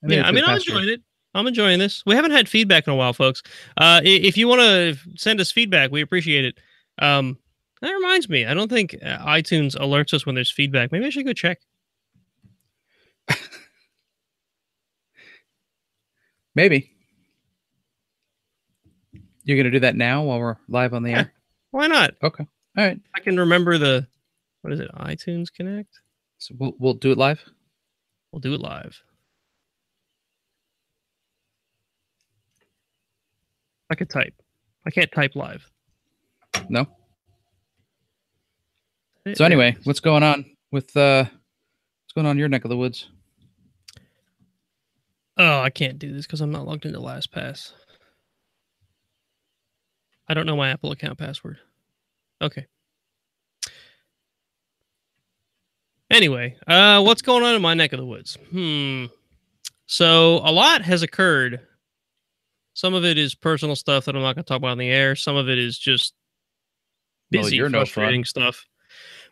I mean, I'm enjoying it. I'm enjoying this. We haven't had feedback in a while, folks. If you want to send us feedback, we appreciate it. That reminds me. I don't think iTunes alerts us when there's feedback. Maybe I should go check. Maybe. You're going to do that now while we're live on the air? Why not? Okay. All right. I can remember what is it? iTunes Connect? So we'll do it live? We'll do it live. I could type. I can't type live. No. So anyway, what's going on with what's going on in your neck of the woods? Oh, I can't do this because I'm not logged into LastPass. I don't know my Apple account password. Okay. Anyway, what's going on in my neck of the woods? So a lot has occurred. Some of it is personal stuff that I'm not going to talk about on the air. Some of it is just busy, frustrating stuff.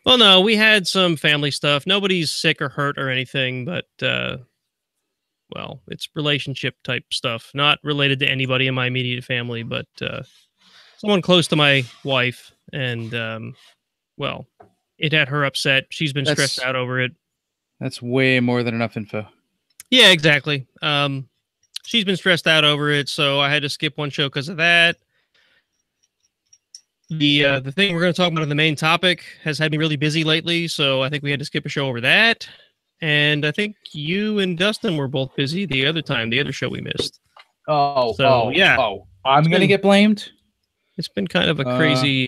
Well, no, we had some family stuff. Nobody's sick or hurt or anything, but well, it's relationship type stuff, not related to anybody in my immediate family, but someone close to my wife. And well, it had her upset. She's been stressed out over it. That's way more than enough info. Yeah, exactly. She's been stressed out over it, so I had to skip one show because of that. The thing we're going to talk about in the main topic has had me really busy lately, so I think we had to skip a show over that. And I think you and Dustin were both busy the other show we missed. I'm going to get blamed. It's been kind of a crazy. I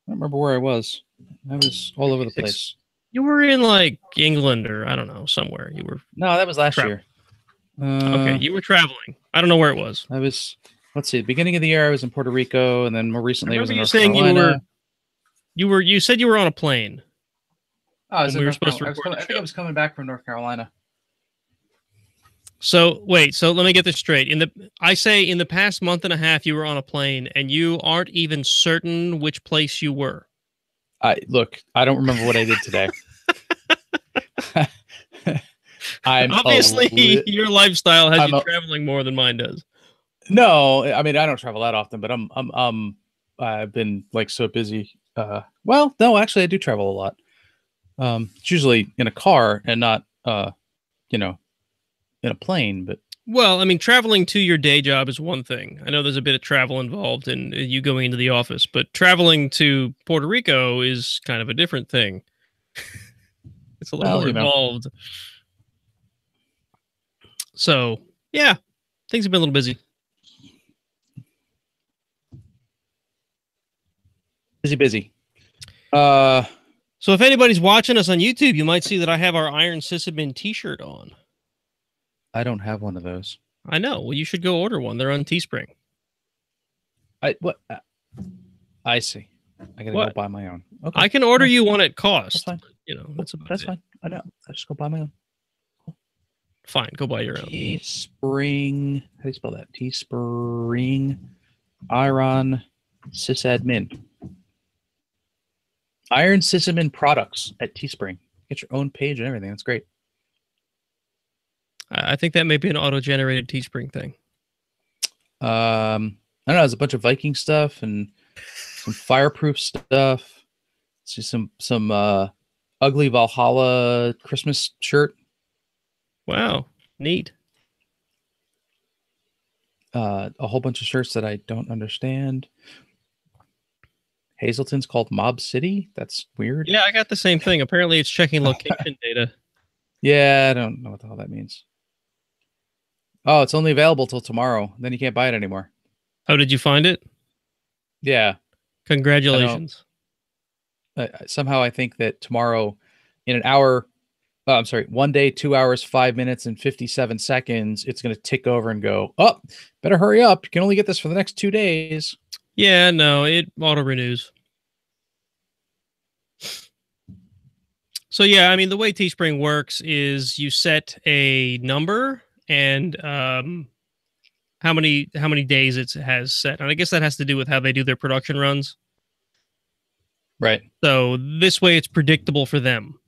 don't remember where I was. I was all over the place. You were in like England or I don't know, somewhere. You were. No, that was last year. Okay, you were traveling. I don't know where it was. I was. Let's see. The beginning of the year, I was in Puerto Rico, and then more recently, I was in North Carolina. You said you were on a plane. Oh, I think I was coming back from North Carolina. So wait. So let me get this straight. In the past month and a half, you were on a plane, and you aren't even certain which place you were. Look, I don't remember what I did today. Obviously, your lifestyle has you traveling more than mine does. No, I mean I don't travel that often, but I've been like so busy. Well, no, actually I do travel a lot. It's usually in a car and not in a plane, but well, I mean traveling to your day job is one thing. I know there's a bit of travel involved in you going into the office, but traveling to Puerto Rico is kind of a different thing. It's a little more involved. So, yeah, things have been a little busy. Busy. So if anybody's watching us on YouTube, you might see that I have our Iron Sysadmin t-shirt on. I don't have one of those. I know. Well, you should go order one. They're on Teespring. I see. I gotta go buy my own. Okay. I can order you one at cost. That's fine. That's fine. I know. I just go buy my own. Fine, go buy your own. Teespring. How do you spell that? Teespring. Iron Sysadmin. Iron Sysadmin products at Teespring. Get your own page and everything. That's great. I think that may be an auto-generated Teespring thing. I don't know. There's a bunch of Viking stuff and some fireproof stuff. See some ugly Valhalla Christmas shirt. Wow, neat. A whole bunch of shirts that I don't understand. Hazleton's called Mob City. That's weird. Yeah, I got the same thing. Apparently, it's checking location data. Yeah, I don't know what the hell that means. Oh, it's only available till tomorrow. Then you can't buy it anymore. Oh, did you find it? Yeah. Congratulations. Somehow I think that tomorrow, in an hour, I'm sorry, 1 day, 2 hours, 5 minutes, and 57 seconds, it's going to tick over and go, oh, better hurry up. You can only get this for the next 2 days. Yeah, no, it auto-renews. So, yeah, I mean, the way Teespring works is you set a number and how many days it has set. And I guess that has to do with how they do their production runs. Right. So this way it's predictable for them,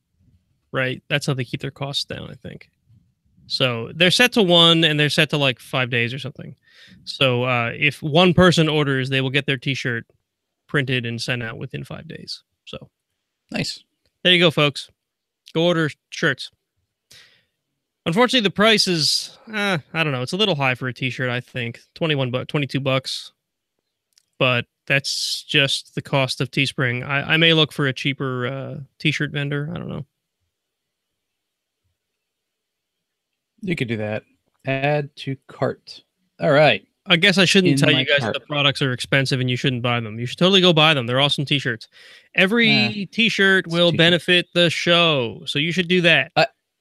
right? That's how they keep their costs down, I think. So they're set to 1 and they're set to like 5 days or something. So if one person orders, they will get their t-shirt printed and sent out within 5 days. So nice. There you go, folks. Go order shirts. Unfortunately, the price is, I don't know. It's a little high for a t-shirt, I think. $22. But that's just the cost of Teespring. I may look for a cheaper t-shirt vendor. I don't know. You could do that. Add to cart. All right. I guess I shouldn't In tell my you guys that cart. the products are expensive and you shouldn't buy them. You should totally go buy them. They're awesome t-shirts. Every t-shirt It's a will t-shirt. benefit the show, so you should do that.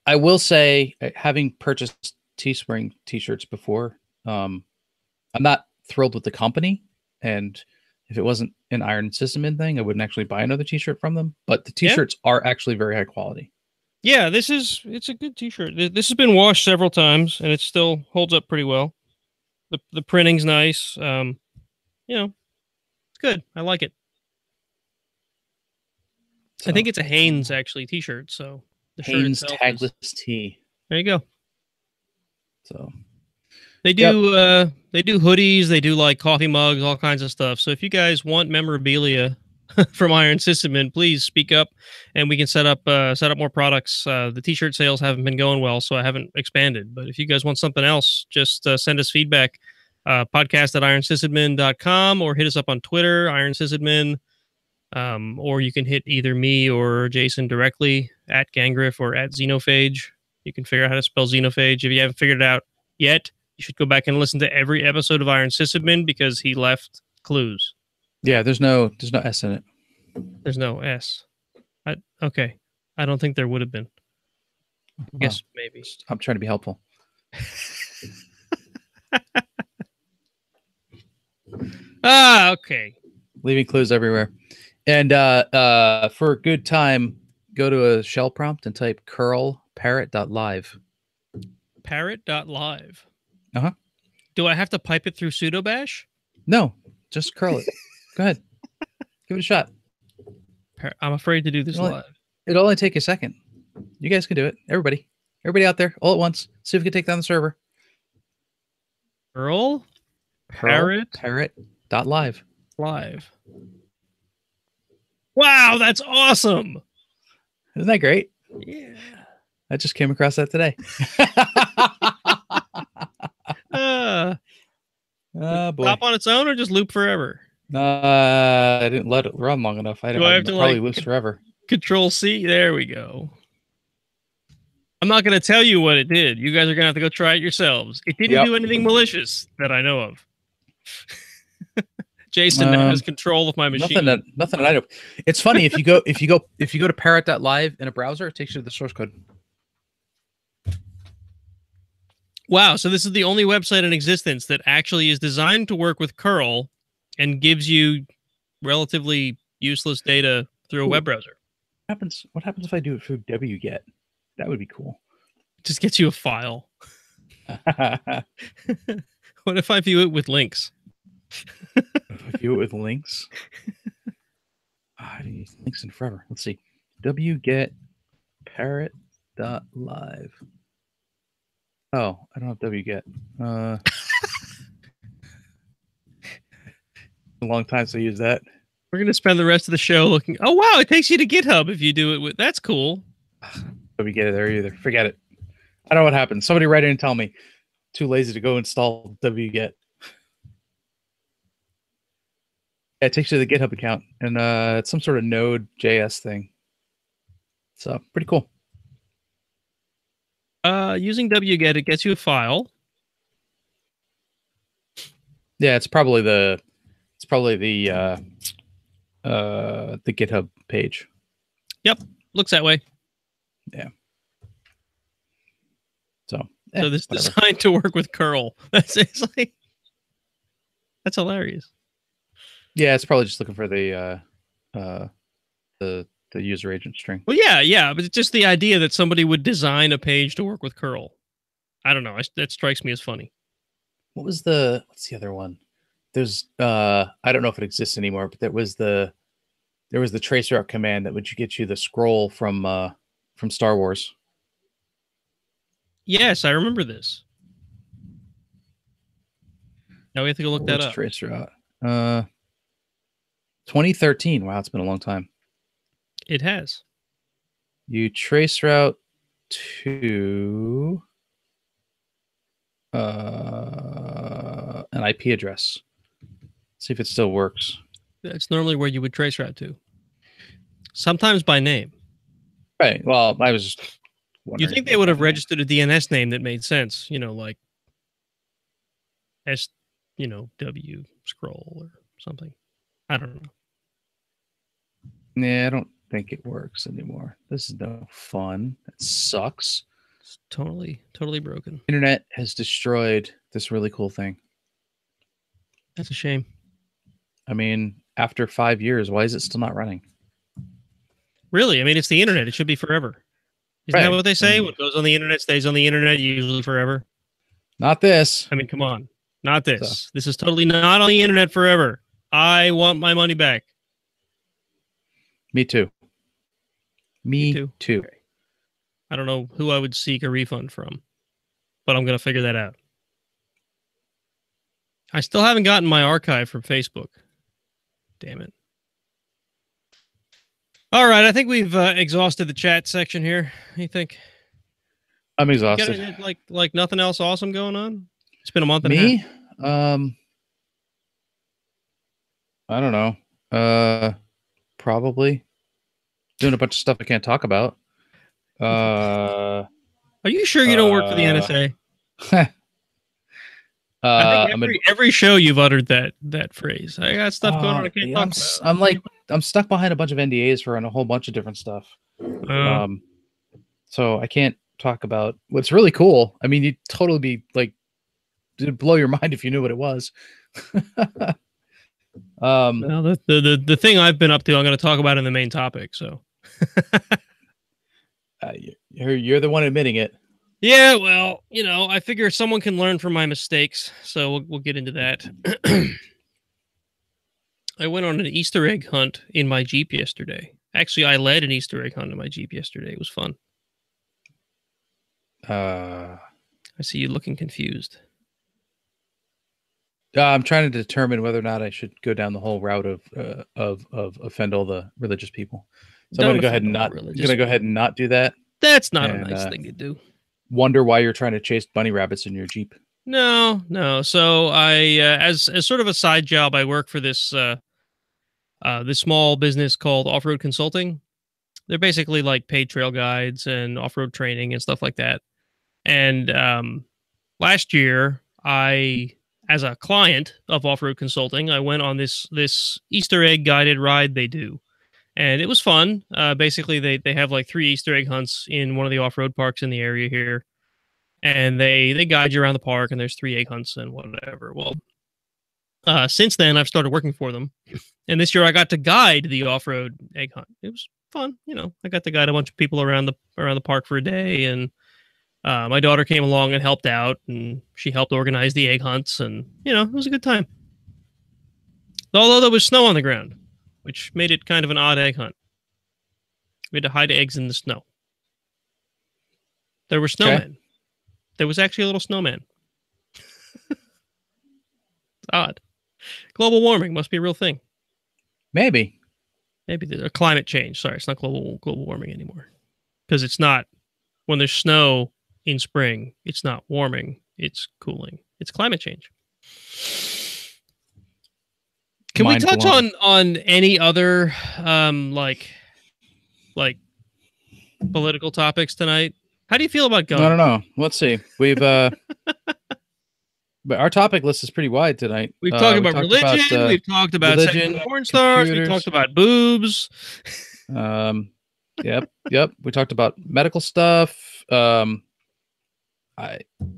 I will say, having purchased Teespring t-shirts before, I'm not thrilled with the company, and if it wasn't an Iron Sysadmin thing, I wouldn't actually buy another t-shirt from them. But the Yeah. t-shirts are actually very high quality. Yeah, it's a good t-shirt. This has been washed several times and it still holds up pretty well. The printing's nice. You know, it's good. I like it. So, I think it's a Hanes actually t-shirt, so the shirt Hanes itself tagless is, tee. there you go. So They do they do hoodies, they do like coffee mugs, all kinds of stuff. So if you guys want memorabilia from Iron Sysadmin, please speak up and we can set up more products. The t-shirt sales haven't been going well, so I haven't expanded. But if you guys want something else, just send us feedback. Podcast at ironsysadmin.com or hit us up on Twitter, Iron Sysadmin. Or you can hit either me or Jason directly at Gangriff or at Xenophage. You can figure out how to spell Xenophage. If you haven't figured it out yet, you should go back and listen to every episode of Iron Sysadmin because he left clues. yeah, there's no S in it. There's no S. Okay. I don't think there would have been. I guess maybe. I'm trying to be helpful. Okay. Leaving clues everywhere. And for a good time, go to a shell prompt and type curl parrot.live. Parrot.live. Uh-huh. Do I have to pipe it through sudo bash? No, just curl it. Go ahead. Give it a shot. I'm afraid to do this live. It'll only take a second. You guys can do it. Everybody out there, all at once. See if we can take down the server. Curl parrot.live. Live. Wow, that's awesome. Isn't that great? Yeah. I just came across that today. Boy. Stop on its own or just loop forever? I didn't let it run long enough. Do I have to probably lose forever. Control C. There we go. I'm not going to tell you what it did. You guys are going to have to go try it yourselves. It didn't do anything malicious that I know of. Jason now has control of my machine. Nothing that I know. It's funny if you go to parrot.live in a browser, it takes you to the source code. Wow, so this is the only website in existence that actually is designed to work with curl and gives you relatively useless data through a web browser. What happens if I do it through wget? That would be cool. Just gets you a file. What if I view it with links? View it with links. I didn't use links in forever. Let's see. wget parrot.live. Oh, I don't have wget. A long time since I used that. We're gonna spend the rest of the show looking. Oh wow, it takes you to GitHub if you do it with. That's cool. Wget there either. Forget it. I don't know what happened. Somebody write in and tell me. Too lazy to go install wget. Yeah, it takes you to the GitHub account, and it's some sort of Node.js thing. So pretty cool. Using wget, it gets you a file. Yeah, it's probably the GitHub page. Yep, looks that way. Yeah. So this is designed to work with curl. That's hilarious. Yeah, it's probably just looking for the user agent string. Well, yeah, but it's just the idea that somebody would design a page to work with curl. I don't know. That strikes me as funny. What's the other one? There's I don't know if it exists anymore, but there was the traceroute command that would get you the scroll from Star Wars. Yes, I remember this. Now we have to go look that up. Traceroute. 2013. Wow, it's been a long time. It has. You traceroute to an IP address. See if it still works. That's normally where you would traceroute to. Sometimes by name. Right. Well, I was just You think they would have registered a DNS name that made sense, like S, W scroll or something. I don't know. Yeah, I don't think it works anymore. This is no fun. That sucks. It's totally broken. Internet has destroyed this really cool thing. That's a shame. I mean, after 5 years, why is it still not running? Really? I mean, it's the internet. It should be forever. Isn't that what they say? What goes on the internet stays on the internet, usually forever. Not this. I mean, come on. Not this. So. This is totally not on the internet forever. I want my money back. Me too. Me too. Okay. I don't know who I would seek a refund from, but I'm going to figure that out. I still haven't gotten my archive from Facebook. Damn it. All right, I think we've exhausted the chat section here. What do you think? I'm exhausted. You got, like nothing else awesome going on? It's been a month and a half. I don't know. Probably doing a bunch of stuff I can't talk about. Are you sure you don't work for the NSA? I think every show you've uttered that phrase. I got stuff going on I can't talk about. I'm stuck behind a bunch of NDAs for a whole bunch of different stuff. So I can't talk about what's really cool. I mean, you'd totally be like, it'd blow your mind if you knew what it was. Well, the thing I've been up to, I'm going to talk about in the main topic. So you're the one admitting it. Yeah, well, I figure someone can learn from my mistakes, so we'll get into that. I went on an Easter egg hunt in my Jeep yesterday. Actually, I led an Easter egg hunt in my Jeep yesterday. It was fun. I see you looking confused. I'm trying to determine whether or not I should go down the whole route of offend all the religious people. So I'm going to go ahead and not do that. That's not a nice thing to do. Wonder why you're trying to chase bunny rabbits in your Jeep. No. So I, as sort of a side job, I work for this this small business called Off-Road Consulting. They're basically like paid trail guides and off-road training and stuff like that. And last year, as a client of Off-Road Consulting, I went on this Easter egg guided ride they do. And it was fun. Basically, they have like 3 Easter egg hunts in one of the off-road parks in the area here. And they guide you around the park, and there's 3 egg hunts and whatever. Well, since then, I've started working for them. And this year, I got to guide the off-road egg hunt. It was fun. I got to guide a bunch of people around the park for a day. And my daughter came along and helped out, and she helped organize the egg hunts. And, it was a good time. Although there was snow on the ground, which made it kind of an odd egg hunt. We had to hide eggs in the snow. There were snowmen. Okay. There was actually a little snowman. It's odd. Global warming must be a real thing. Maybe there's climate change. Sorry, it's not global warming anymore. Because it's not, when there's snow in spring, it's not warming, it's cooling. It's climate change. Can we touch on any other like political topics tonight? How do you feel about guns? I don't know. Let's see. We've but our topic list is pretty wide tonight. We've talked about religion. We've talked about religion, porn stars. We talked about boobs. Yep. We talked about medical stuff. I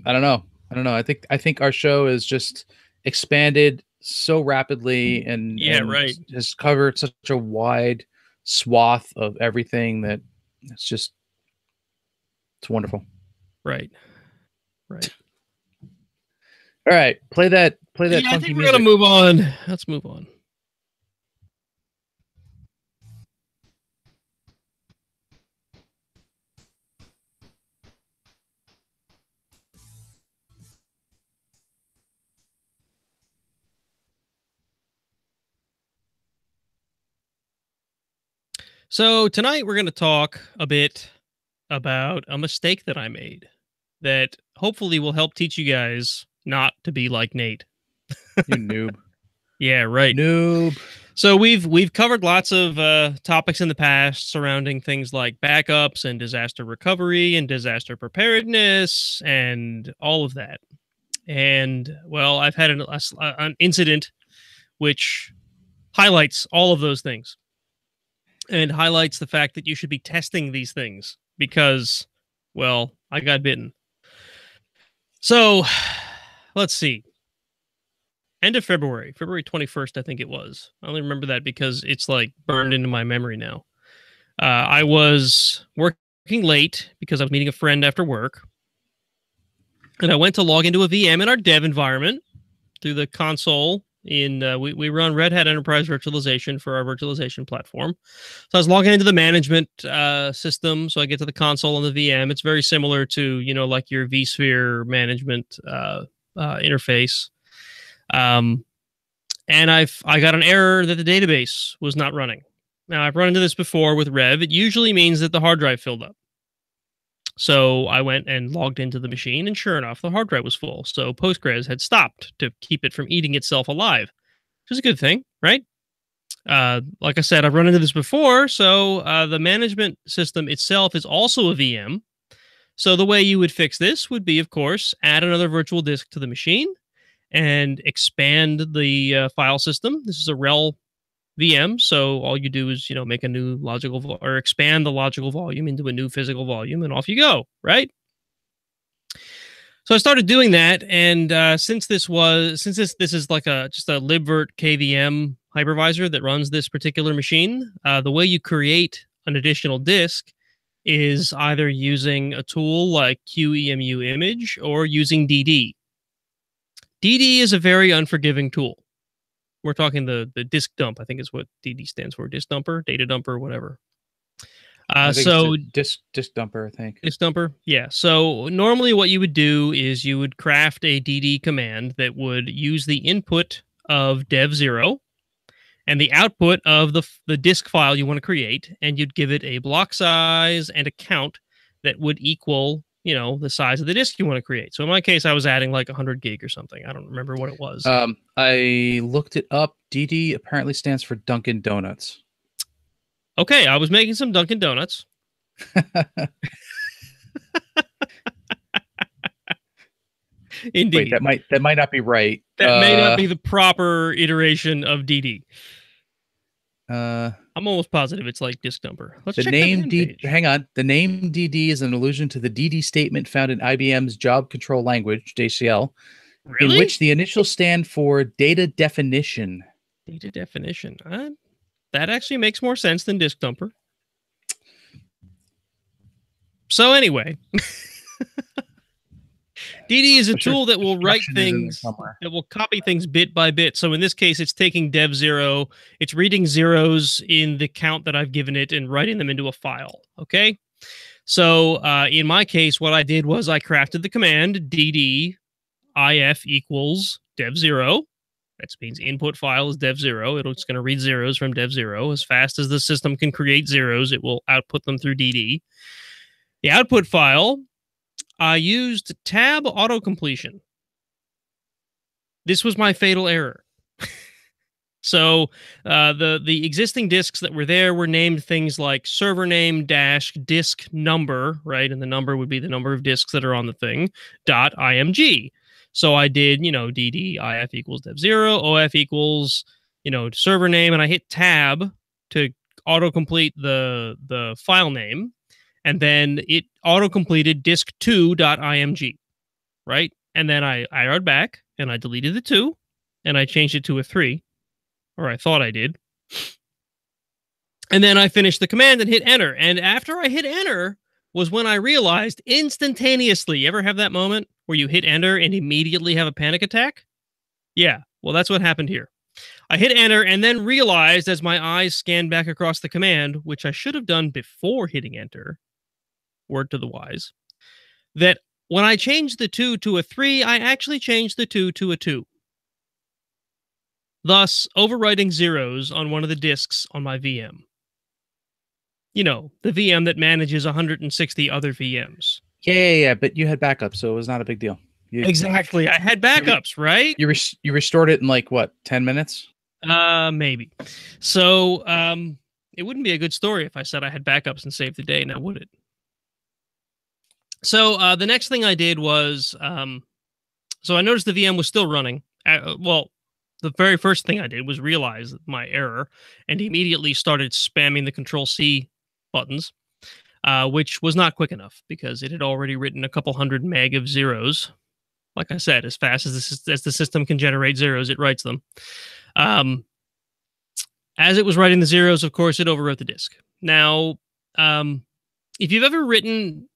don't know. I think our show is just expanded so rapidly and has covered such a wide swath of everything that it's wonderful. Right. All right, play that funky I think we're music. Gonna move on. Let's move on. So tonight we're going to talk a bit about a mistake that I made that hopefully will help teach you guys not to be like Nate. You noob. Yeah, right. Noob. So we've covered lots of topics in the past surrounding things like backups and disaster recovery and disaster preparedness and all of that. And well, I've had an incident which highlights all of those things and highlights the fact that you should be testing these things because, well, I got bitten. So let's see. End of February 21st, I think it was. I only remember that because it's like burned into my memory now. I was working late because I was meeting a friend after work. And I went to log into a VM in our dev environment through the console. We run Red Hat Enterprise Virtualization for our virtualization platform. So I was logging into the management system. So I get to the console on the VM. It's very similar to, like your vSphere management interface. And I got an error that the database was not running. Now, I've run into this before with Rev. It usually means that the hard drive filled up. So I went and logged into the machine, and sure enough, the hard drive was full. So Postgres had stopped to keep it from eating itself alive, which is a good thing, right? Like I said, I've run into this before. So the management system itself is also a VM. So the way you would fix this would be, of course, add another virtual disk to the machine and expand the file system. This is a RHEL VM, so all you do is make a new logical or expand the logical volume into a new physical volume, and off you go, right? So I started doing that, and since this is like just a libvirt KVM hypervisor that runs this particular machine, the way you create an additional disk is either using a tool like QEMU image or using DD. DD is a very unforgiving tool. We're talking the disk dump, I think is what DD stands for. Disk dumper, data dumper, whatever. So disk dumper, I think. Disk dumper, yeah. So normally what you would do is you would craft a DD command that would use the input of dev0 and the output of the disk file you want to create, and you'd give it a block size and a count that would equal the size of the disk you want to create. So in my case, I was adding like 100 gig or something. I don't remember what it was. I looked it up. DD apparently stands for Dunkin' Donuts. Okay, I was making some Dunkin' Donuts. Indeed. Wait, that might not be right. That may not be the proper iteration of DD. I'm almost positive it's like disk dumper. Let's check the name DD. Hang on. The name DD is an allusion to the DD statement found in IBM's Job Control Language, JCL, really? in which the initials stand for data definition. Data definition. That actually makes more sense than disk dumper. So anyway, DD is a tool that will write things, that will copy things bit by bit. So in this case, it's taking dev0, it's reading zeros in the count that I've given it and writing them into a file, okay? So in my case, what I did was I crafted the command dd if equals dev0. That means input file is dev0. It's going to read zeros from dev0. As fast as the system can create zeros, it will output them through dd. The output file, I used tab auto-completion. This was my fatal error. So the existing disks that were there were named things like server name dash disk number, right? And the number would be the number of disks that are on the thing, .img. So I did, dd if equals dev0, of equals, server name, and I hit tab to autocomplete the file name. And then it auto-completed disk2.img, right? And then I IR'd back, and I deleted the 2, and I changed it to a 3, or I thought I did. And then I finished the command and hit enter. And after I hit enter was when I realized instantaneously, you ever have that moment where you hit enter and immediately have a panic attack? Yeah, well, that's what happened here. I hit enter and then realized as my eyes scanned back across the command, which I should have done before hitting enter, word to the wise, that when I changed the 2 to a 3, I actually changed the 2 to a 2. Thus, overwriting zeros on one of the disks on my VM. The VM that manages 160 other VMs. Yeah, but you had backups, so it was not a big deal. Exactly. I had backups, right? You restored it in like, what, 10 minutes? Maybe. So, it wouldn't be a good story if I said I had backups and saved the day, now would it? So, the next thing I did was, so I noticed the VM was still running. Well, the very first thing I did was realize my error and immediately started spamming the Control C buttons, which was not quick enough because it had already written a couple hundred meg of zeros. Like I said, as fast as the system can generate zeros, it writes them. As it was writing the zeros, of course, it overwrote the disk. Now, um, if you've ever overwritten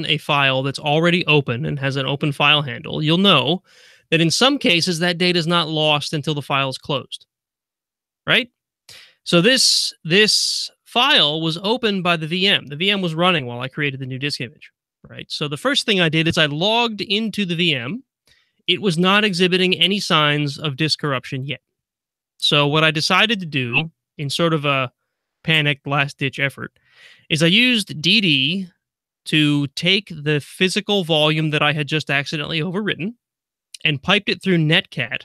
a file that's already open and has an open file handle, you'll know that in some cases that data is not lost until the file is closed. Right? So this file was opened by the VM. The VM was running while I created the new disk image. Right? So the first thing I did is I logged into the VM. It was not exhibiting any signs of disk corruption yet. So what I decided to do in sort of a panicked last-ditch effort is I used DD to take the physical volume that I had just accidentally overwritten and piped it through Netcat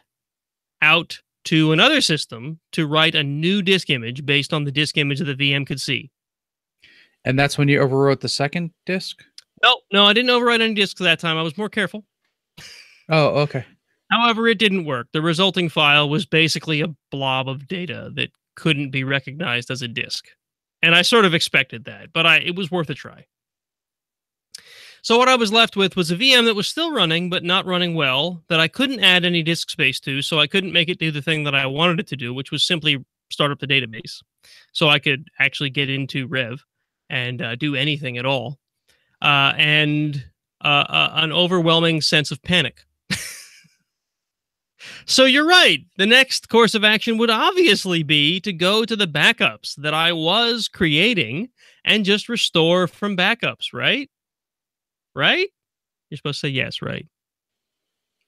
out to another system to write a new disk image based on the disk image that the VM could see. And that's when you overwrote the second disk? No, I didn't overwrite any disks that time. I was more careful. Oh, okay. However, it didn't work. The resulting file was basically a blob of data that couldn't be recognized as a disk. And I sort of expected that, but it was worth a try. So what I was left with was a VM that was still running, but not running well, that I couldn't add any disk space to, so I couldn't make it do the thing that I wanted it to do, which was simply start up the database. So I could actually get into Rev and do anything at all. And an overwhelming sense of panic. So you're right. The next course of action would obviously be to go to the backups that I was creating and just restore from backups, right? Right? You're supposed to say yes, right?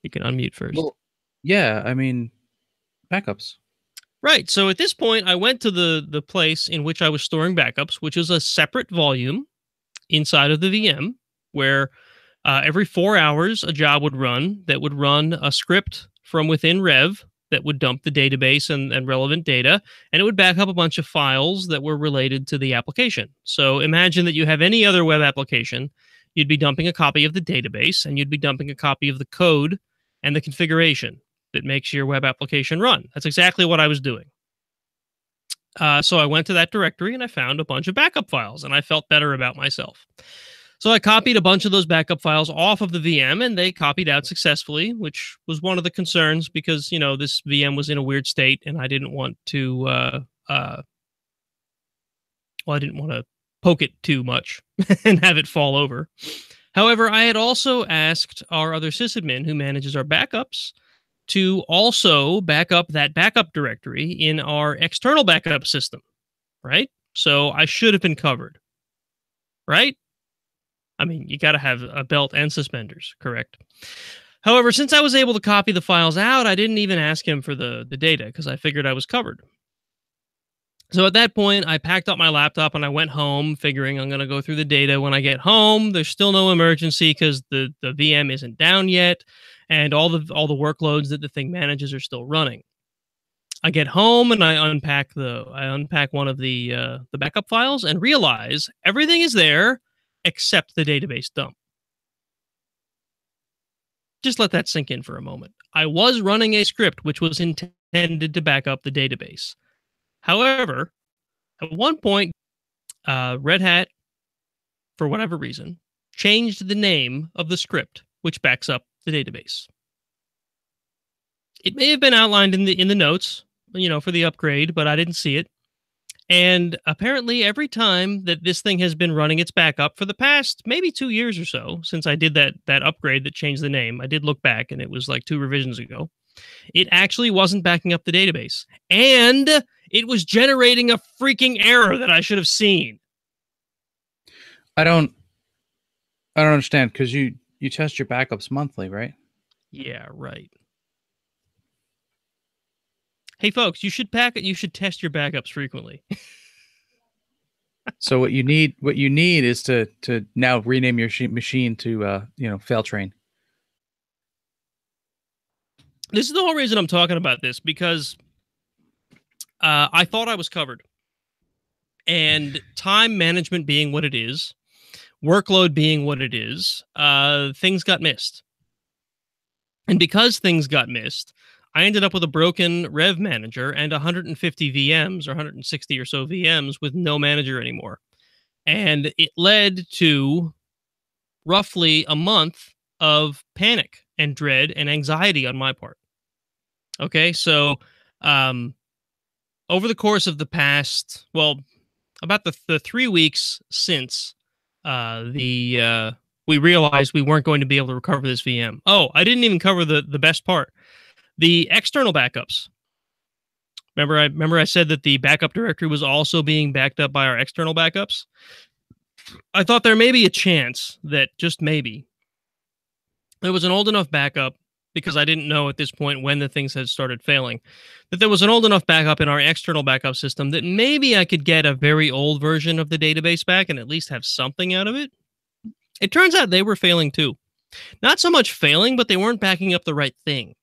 You can unmute first. Well, yeah, I mean, backups. Right. So at this point, I went to the place in which I was storing backups, which is a separate volume inside of the VM where every 4 hours a job would run that would run a script from within Rev that would dump the database and relevant data, and it would back up a bunch of files that were related to the application. So imagine that you have any other web application, you'd be dumping a copy of the database, and you'd be dumping a copy of the code and the configuration that makes your web application run. That's exactly what I was doing. So I went to that directory and I found a bunch of backup files, and I felt better about myself. So I copied a bunch of those backup files off of the VM, and they copied out successfully, which was one of the concerns because, you know, this VM was in a weird state, and I didn't want to, I didn't want to poke it too much and have it fall over. However, I had also asked our other sysadmin who manages our backups to also back up that backup directory in our external backup system, right? So I should have been covered, right? I mean, you got to have a belt and suspenders, correct? However, since I was able to copy the files out, I didn't even ask him for the data because I figured I was covered. So at that point, I packed up my laptop and I went home, figuring I'm going to go through the data when I get home. There's still no emergency because the VM isn't down yet, and all the workloads that the thing manages are still running. I get home and I unpack one of the backup files and realize everything is there except the database dump. Just let that sink in for a moment. I was running a script which was intended to back up the database. However, at one point, Red Hat, for whatever reason, changed the name of the script which backs up the database. It may have been outlined in the notes, you know, for the upgrade, but I didn't see it. And apparently every time that this thing has been running its backup for the past maybe 2 years or so, since I did that upgrade that changed the name, I did look back and it was like 2 revisions ago, it actually wasn't backing up the database. And it was generating a freaking error that I should have seen. I don't understand because you test your backups monthly, right? Yeah, right. Hey folks, you should test your backups frequently. So what you need is to now rename your machine to Failtrain. This is the whole reason I'm talking about this, because I thought I was covered. And time management being what it is, workload being what it is, things got missed. And because things got missed, I ended up with a broken Rev manager and 150 VMs or 160 or so VMs with no manager anymore. And it led to roughly a month of panic and dread and anxiety on my part. Okay, so over the course of the past, well, about the 3 weeks since we realized we weren't going to be able to recover this VM. Oh, I didn't even cover the best part. The external backups. Remember I said that the backup directory was also being backed up by our external backups? I thought there may be a chance that, just maybe, there was an old enough backup, because I didn't know at this point when the things had started failing, that there was an old enough backup in our external backup system that maybe I could get a very old version of the database back and at least have something out of it. It turns out they were failing too. Not so much failing, but they weren't backing up the right thing.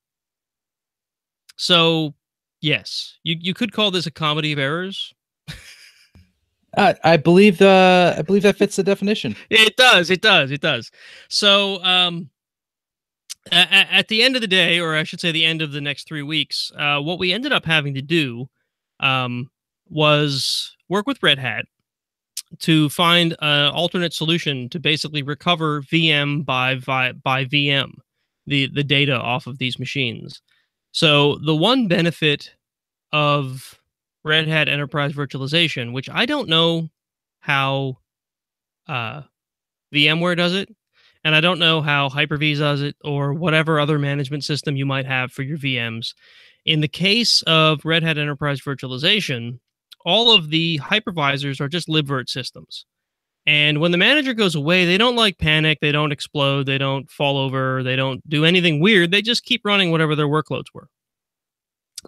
So, yes, you could call this a comedy of errors. I believe that fits the definition. It does. So, at the end of the day, or I should say the end of the next 3 weeks, what we ended up having to do was work with Red Hat to find an alternate solution to basically recover VM by VM, the data off of these machines. So the one benefit of Red Hat Enterprise Virtualization, which I don't know how VMware does it, and I don't know how Hyper-V does it, or whatever other management system you might have for your VMs. In the case of Red Hat Enterprise Virtualization, all of the hypervisors are just libvirt systems. And when the manager goes away, they don't like panic, they don't explode, they don't fall over, they don't do anything weird. They just keep running whatever their workloads were.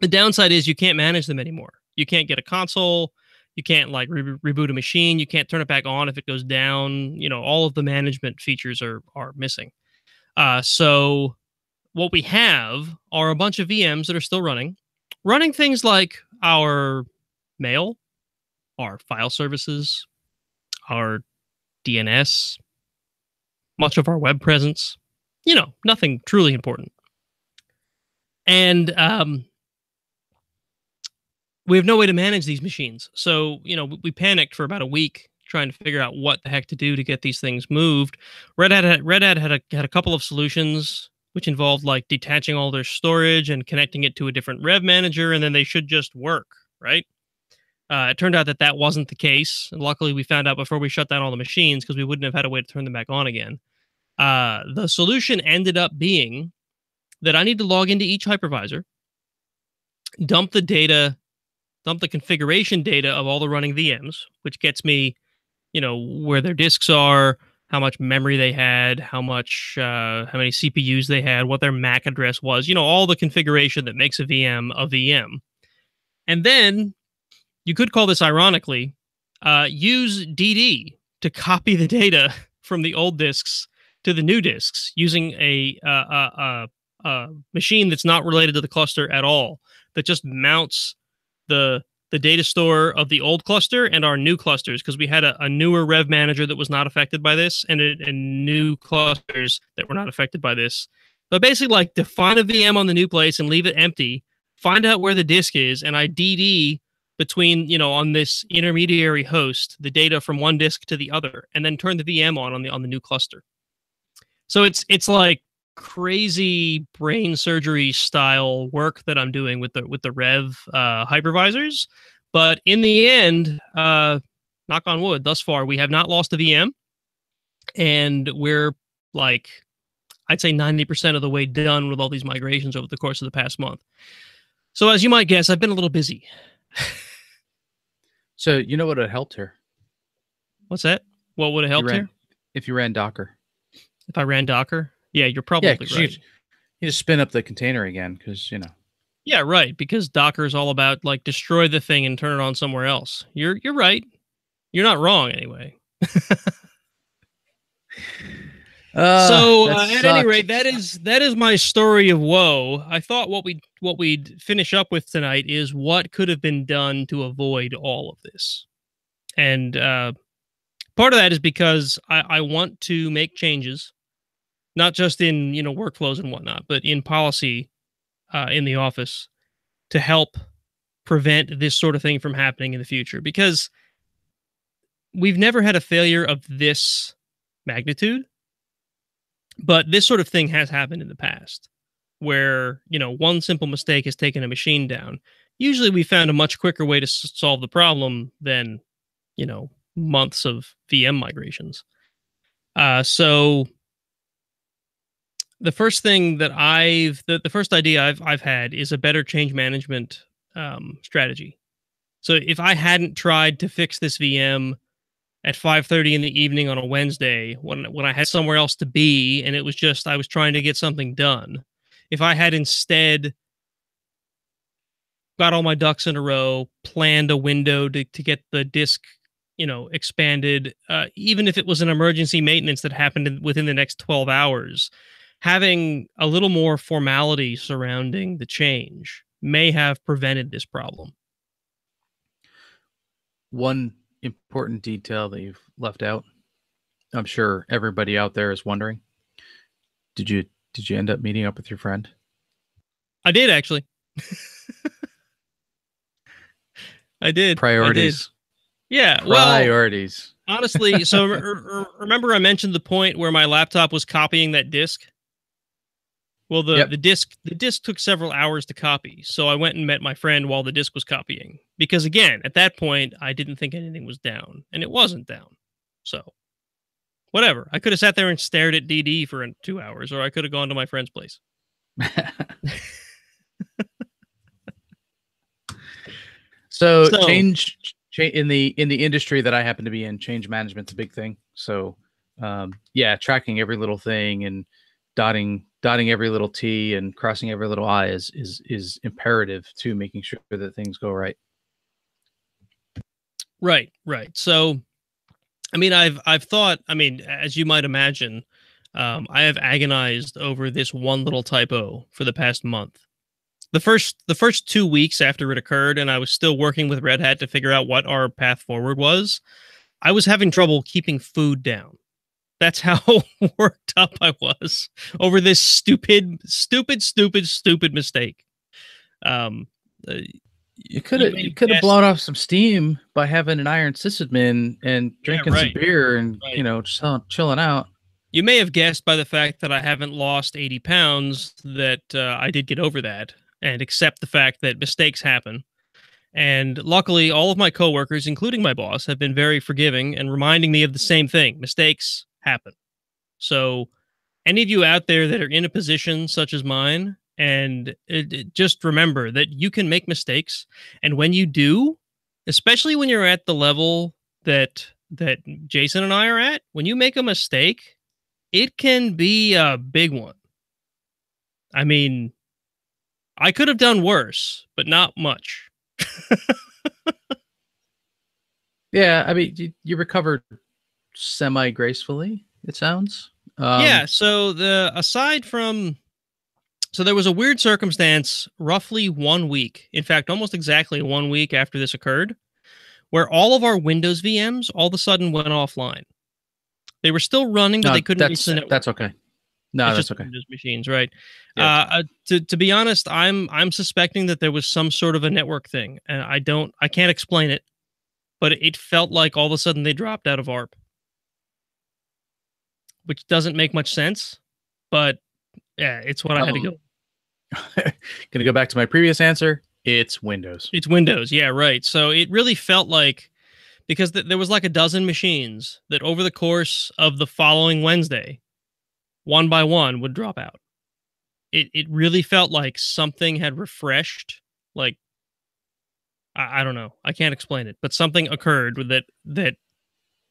The downside is you can't manage them anymore. You can't get a console, you can't like reboot a machine, you can't turn it back on if it goes down. You know, all of the management features are missing. So what we have are a bunch of VMs that are still running things like our mail, our file services, our DNS, much of our web presence, nothing truly important. And we have no way to manage these machines. So, we panicked for about a week trying to figure out what the heck to do to get these things moved. Red Hat had a couple of solutions, which involved like detaching all their storage and connecting it to a different Rev manager, and then they should just work, right? It turned out that wasn't the case. And luckily, we found out before we shut down all the machines, because we wouldn't have had a way to turn them back on again. The solution ended up being that I need to log into each hypervisor, dump the configuration data of all the running VMs, which gets me, where their disks are, how much memory they had, how many CPUs they had, what their MAC address was, all the configuration that makes a VM a VM. And then you could call this, ironically, use DD to copy the data from the old disks to the new disks using a machine that's not related to the cluster at all, that just mounts the data store of the old cluster and our new clusters, because we had a newer Rev manager that was not affected by this, and new clusters that were not affected by this. But basically, like, define a VM on the new place and leave it empty, find out where the disk is, and I DD between, on this intermediary host, the data from one disk to the other, and then turn the VM on the new cluster. So it's like crazy brain surgery style work that I'm doing with the Rev hypervisors. But in the end, knock on wood, thus far, we have not lost a VM. And we're like, I'd say 90% of the way done with all these migrations over the course of the past month. So as you might guess, I've been a little busy. So you know what would have helped her? What's that? What would have helped her? If you ran Docker. If I ran Docker? Yeah, you're probably right. You just spin up the container again, because, Yeah, right, because Docker is all about, like, destroy the thing and turn it on somewhere else. You're right. You're not wrong, anyway. So That at any sucks. rate, that is my story of woe. I thought what we'd finish up with tonight is what could have been done to avoid all of this, and part of that is because I want to make changes, not just in workflows and whatnot, but in policy in the office to help prevent this sort of thing from happening in the future. Because we've never had a failure of this magnitude, but this sort of thing has happened in the past where, one simple mistake has taken a machine down. Usually we found a much quicker way to solve the problem than, months of VM migrations. So the first thing that the first idea I've had is a better change management strategy. So if I hadn't tried to fix this VM at 5:30 in the evening on a Wednesday when I had somewhere else to be and it was just I was trying to get something done. If I had instead got all my ducks in a row, planned a window to get the disk, expanded, even if it was an emergency maintenance that happened within the next 12 hours, having a little more formality surrounding the change may have prevented this problem. One important detail that you've left out. I'm sure everybody out there is wondering. Did you end up meeting up with your friend? I did actually. I did. Priorities. Yeah. Priorities. Well, honestly, so remember I mentioned the point where my laptop was copying that disk? Well, the disc took several hours to copy, so I went and met my friend while the disc was copying. Because again, at that point, I didn't think anything was down, and it wasn't down. So, whatever. I could have sat there and stared at DD for 2 hours, or I could have gone to my friend's place. So change in the industry that I happen to be in, change management's a big thing. So, tracking every little thing and dotting every little T and crossing every little I is imperative to making sure that things go right. Right. So, I mean, I've thought. I mean, as you might imagine, I have agonized over this one little typo for the past month. The first 2 weeks after it occurred, and I was still working with Red Hat to figure out what our path forward was. I was having trouble keeping food down. That's how worked up I was over this stupid mistake. You could have blown off some steam by having an iron sysadmin and drinking some beer and just chilling out. You may have guessed by the fact that I haven't lost 80 pounds that I did get over that and accept the fact that mistakes happen. And luckily, all of my coworkers, including my boss, have been very forgiving and reminding me of the same thing. Mistakes happen. So any of you out there that are in a position such as mine, and just remember that you can make mistakes. And when you do, especially when you're at the level that Jason and I are at, when you make a mistake, it can be a big one. I mean, I could have done worse, but not much. Yeah, I mean, you recovered semi-gracefully, it sounds. Yeah, so there was a weird circumstance roughly 1 week, in fact, almost exactly 1 week after this occurred, where all of our Windows VMs all of a sudden went offline. They were still running, but they couldn't reach the network. That's okay. No, that's okay. Windows machines, right? Yeah. To be honest, I'm suspecting that there was some sort of a network thing, and I can't explain it, but it felt like all of a sudden they dropped out of ARP, which doesn't make much sense, but yeah, it's what I had to go. Gonna go back to my previous answer. It's Windows. It's Windows, yeah, right. So it really felt like, because there was like a dozen machines that over the course of the following Wednesday, one by one would drop out. It really felt like something had refreshed. Like, I don't know. I can't explain it, but something occurred with that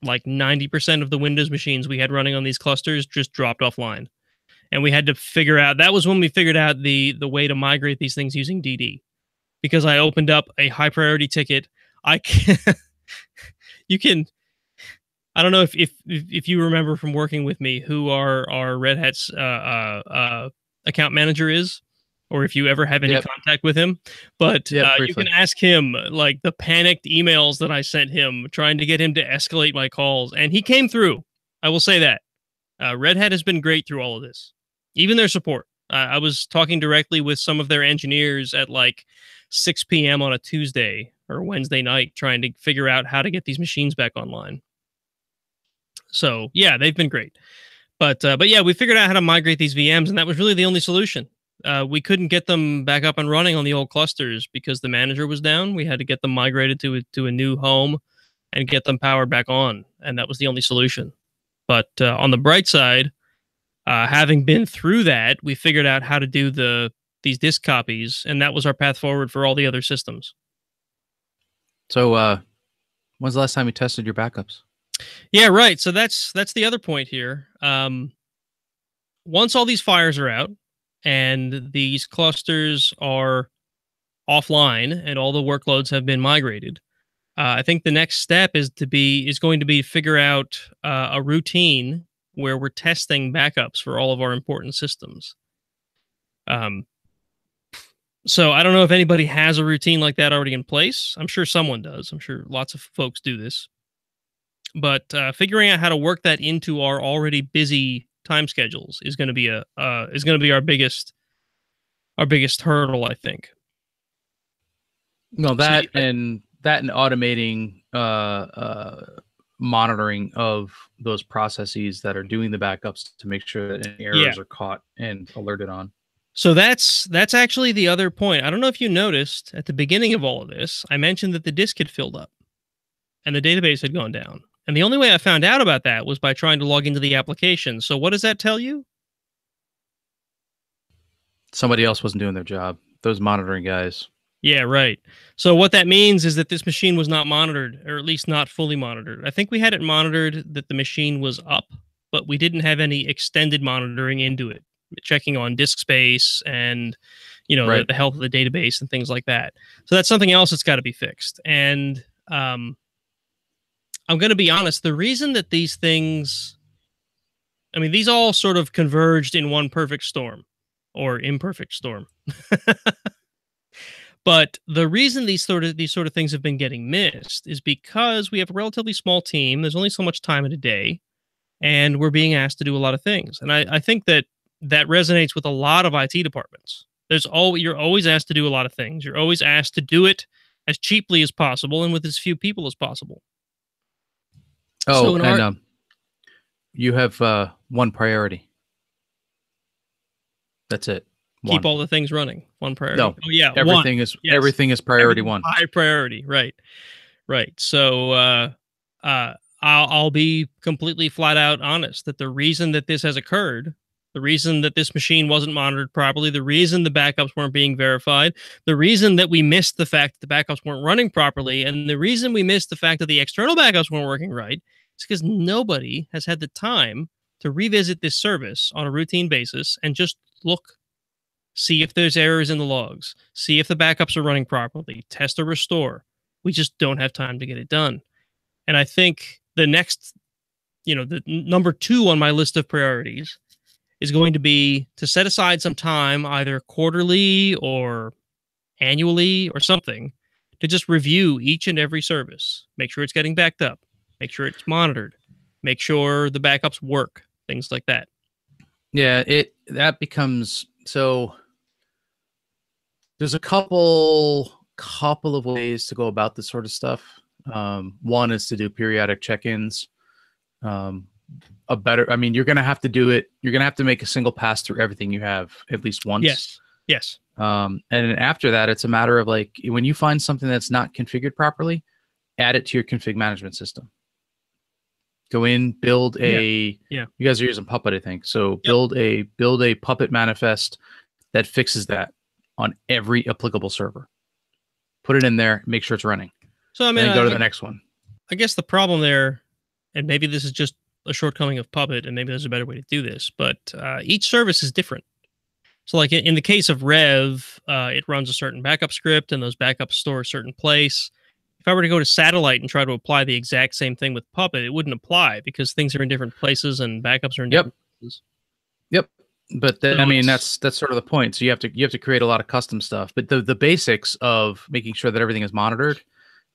like 90% of the Windows machines we had running on these clusters just dropped offline. And we had to figure out, that was when we figured out the way to migrate these things using DD. Because I opened up a high priority ticket. You can I don't know if you remember from working with me who our Red Hat's account manager is, or if you ever have any Yep. contact with him. But Yep. you can Briefly. ask him like the panicked emails that I sent him trying to get him to escalate my calls, and he came through. I will say that Red Hat has been great through all of this, even their support. I was talking directly with some of their engineers at like 6 p.m. on a Tuesday or Wednesday night, trying to figure out how to get these machines back online. So yeah, they've been great. But yeah, we figured out how to migrate these VMs, and that was really the only solution. We couldn't get them back up and running on the old clusters because the manager was down. We had to get them migrated to a new home and get them powered back on, and that was the only solution. But on the bright side, having been through that, we figured out how to do these disk copies, and that was our path forward for all the other systems. So, when's the last time you tested your backups? Yeah, right. So that's the other point here. Once all these fires are out and these clusters are offline and all the workloads have been migrated, I think the next step is going to be to figure out a routine where we're testing backups for all of our important systems. So I don't know if anybody has a routine like that already in place. I'm sure someone does. I'm sure lots of folks do this. But figuring out how to work that into our already busy time schedules is going to be our biggest hurdle, I think. No, So that and automating monitoring of those processes that are doing the backups to make sure that any yeah. errors are caught and alerted on. So that's actually the other point. I don't know if you noticed at the beginning of all of this, I mentioned that the disk had filled up and the database had gone down. And the only way I found out about that was by trying to log into the application. So what does that tell you? Somebody else wasn't doing their job. Those monitoring guys. Yeah, right. So what that means is that this machine was not monitored, or at least not fully monitored. I think we had it monitored that the machine was up, but we didn't have any extended monitoring into it, checking on disk space and, Right. the health of the database and things like that. So that's something else that's got to be fixed. And I'm going to be honest, the reason that these things, I mean, these all sort of converged in one perfect storm or imperfect storm. But the reason these sort of things have been getting missed is because we have a relatively small team. There's only so much time in a day, and we're being asked to do a lot of things. And I think that resonates with a lot of IT departments. You're always asked to do a lot of things. You're always asked to do it as cheaply as possible and with as few people as possible. Oh, and you have one priority. That's it. Keep all the things running. One priority. No. Oh yeah. Everything is everything is priority one. High priority. Right. Right. So I'll be completely flat out honest that the reason that this has occurred, the reason that this machine wasn't monitored properly, the reason the backups weren't being verified, the reason that we missed the fact that the backups weren't running properly, and the reason we missed the fact that the external backups weren't working right is because nobody has had the time to revisit this service on a routine basis and just look, see if there's errors in the logs, see if the backups are running properly, test or restore. We just don't have time to get it done. And I think the next, the number 2 on my list of priorities is going to be to set aside some time, either quarterly or annually or something, to just review each and every service, make sure it's getting backed up, make sure it's monitored, make sure the backups work, things like that. Yeah, that becomes so. There's a couple of ways to go about this sort of stuff. One is to do periodic check-ins. You're going to have to do it. You're going to have to make a single pass through everything you have at least once. Yes. And then after that, it's a matter of like, when you find something that's not configured properly, add it to your config management system. Go in, build a. Yeah. You guys are using Puppet, I think. So build a Puppet manifest that fixes that on every applicable server. Put it in there, make sure it's running. So I mean, then go to the next one. I guess the problem there, and maybe this is just a shortcoming of Puppet, and maybe there's a better way to do this, but each service is different. So like in the case of Rev, it runs a certain backup script, and those backups store a certain place. if I were to go to satellite and try to apply the exact same thing with Puppet, it wouldn't apply because things are in different places and backups are in Yep. different places. Yep. But So I mean, it's that's sort of the point. So you have to create a lot of custom stuff. But the basics of making sure that everything is monitored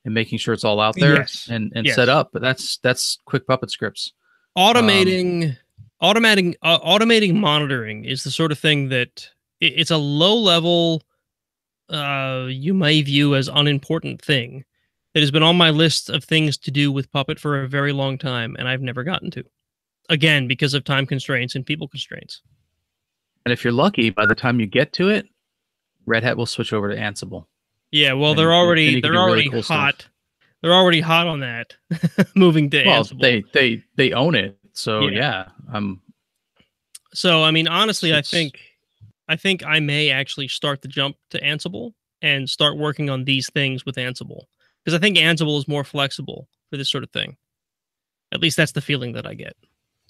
and making sure it's all out there yes, and set yes. up. But that's quick Puppet scripts. Automating, automating monitoring is the sort of thing that it's a low level, you may view as unimportant thing that has been on my list of things to do with Puppet for a very long time, and I've never gotten to. Again, because of time constraints and people constraints. And if you're lucky, by the time you get to it, Red Hat will switch over to Ansible. Yeah, well, And then you can they're do really already cool stuff. hot. They're already hot on that. Moving to Well, Ansible. they own it. So Yeah. yeah. So I mean, honestly, It's I think I may actually start the jump to Ansible and start working on these things with Ansible because I think Ansible is more flexible for this sort of thing. At least that's the feeling that I get.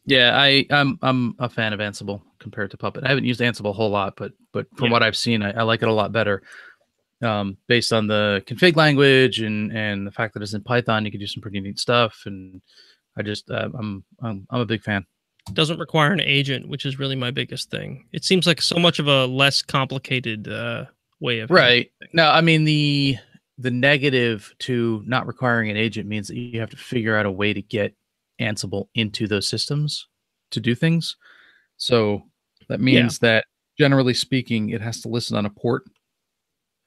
yeah, I'm a fan of Ansible compared to Puppet. I haven't used Ansible a whole lot, but from Yeah. what I've seen, I like it a lot better. Based on the config language and the fact that it's in Python, you can do some pretty neat stuff. And I just I'm a big fan. Doesn't require an agent, which is really my biggest thing. It seems like so much of a less complicated way of handling Right. things. Now, I mean the negative to not requiring an agent means that you have to figure out a way to get Ansible into those systems to do things. So that Yeah. means that generally speaking, it has to listen on a port.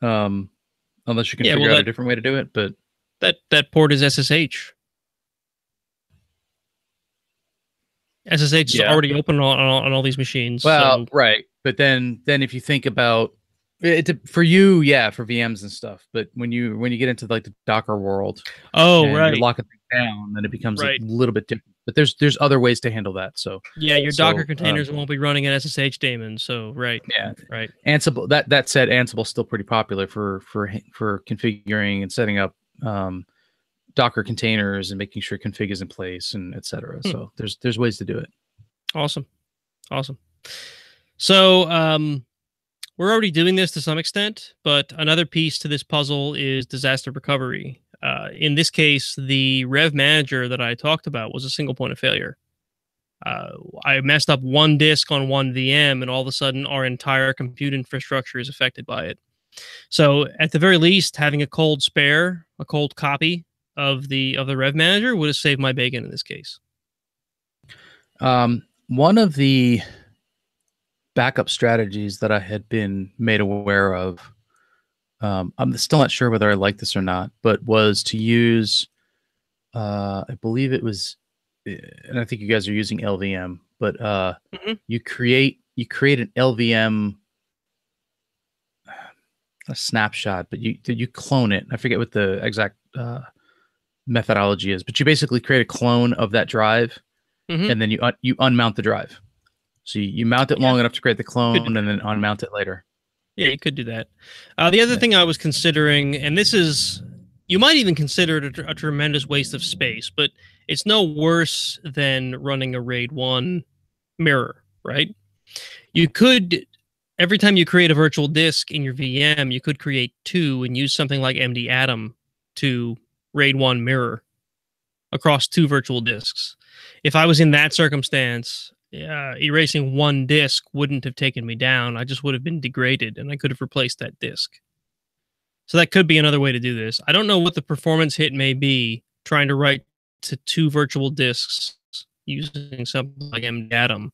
Unless you can Yeah. figure Well, out a different way to do it. But that port is SSH. SSH is yeah. already open on all these machines. Well, So right. But then if you think about it for you, yeah, for VMs and stuff. But when you get into like the Docker world oh and you're right, locking things down, then it becomes a right. little bit different. But there's other ways to handle that. So Yeah, your Docker so containers won't be running an SSH daemon. So right, yeah, right. Ansible. That said, Ansible's still pretty popular for configuring and setting up Docker containers and making sure config is in place and etc. Hmm. So there's ways to do it. Awesome, awesome. So we're already doing this to some extent, but another piece to this puzzle is disaster recovery. In this case, the Rev Manager that I talked about was a single point of failure. I messed up one disk on one VM, and all of a sudden, our entire compute infrastructure is affected by it. So, at the very least, having a cold spare, a cold copy of the Rev Manager would have saved my bacon in this case. One of the backup strategies that I had been made aware of, I'm still not sure whether I like this or not, but was to use, I believe it was, and I think you guys are using LVM, but Mhm. you create an LVM a snapshot, but you clone it. I forget what the exact methodology is, but you basically create a clone of that drive, Mhm. and then you unmount the drive. So you mount it Yeah, long enough to create the could do clone, and that. then unmount it later. Yeah, you could do that. The other Yeah. thing I was considering, and this is, you might even consider it a tremendous waste of space, but it's no worse than running a RAID 1 mirror, right? You could, every time you create a virtual disk in your VM, you could create two and use something like MD Atom to RAID 1 mirror across two virtual disks. If I was in that circumstance, erasing one disk wouldn't have taken me down. I just would have been degraded and I could have replaced that disk. So that could be another way to do this. I don't know what the performance hit may be trying to write to two virtual disks using something like MD Atom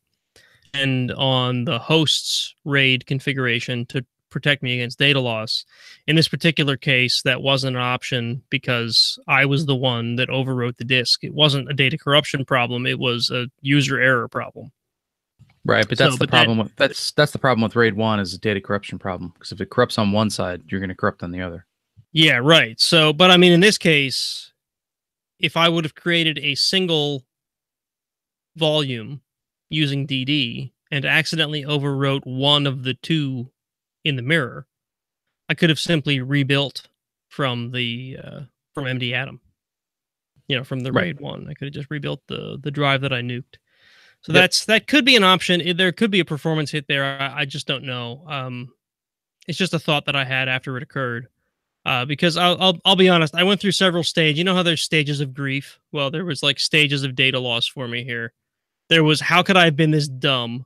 and on the host's RAID configuration to protect me against data loss. In this particular case, that wasn't an option because I was the one that overwrote the disk. It wasn't a data corruption problem, it was a user error problem. Right, but So, that's the but that, problem with that's the problem with RAID 1 is a data corruption problem, because if it corrupts on one side, you're going to corrupt on the other. yeah, right. So, but I mean, in this case, if I would have created a single volume using DD and accidentally overwrote one of the two in the mirror, I could have simply rebuilt from the from MD Atom, from the Right. RAID 1. I could have just rebuilt the drive that I nuked. So Yep. that could be an option. There could be a performance hit there. I just don't know. It's just a thought that I had after it occurred. Because I'll be honest, I went through several stages. You know how there's stages of grief? Well, there was like stages of data loss for me here. There was how could I have been this dumb?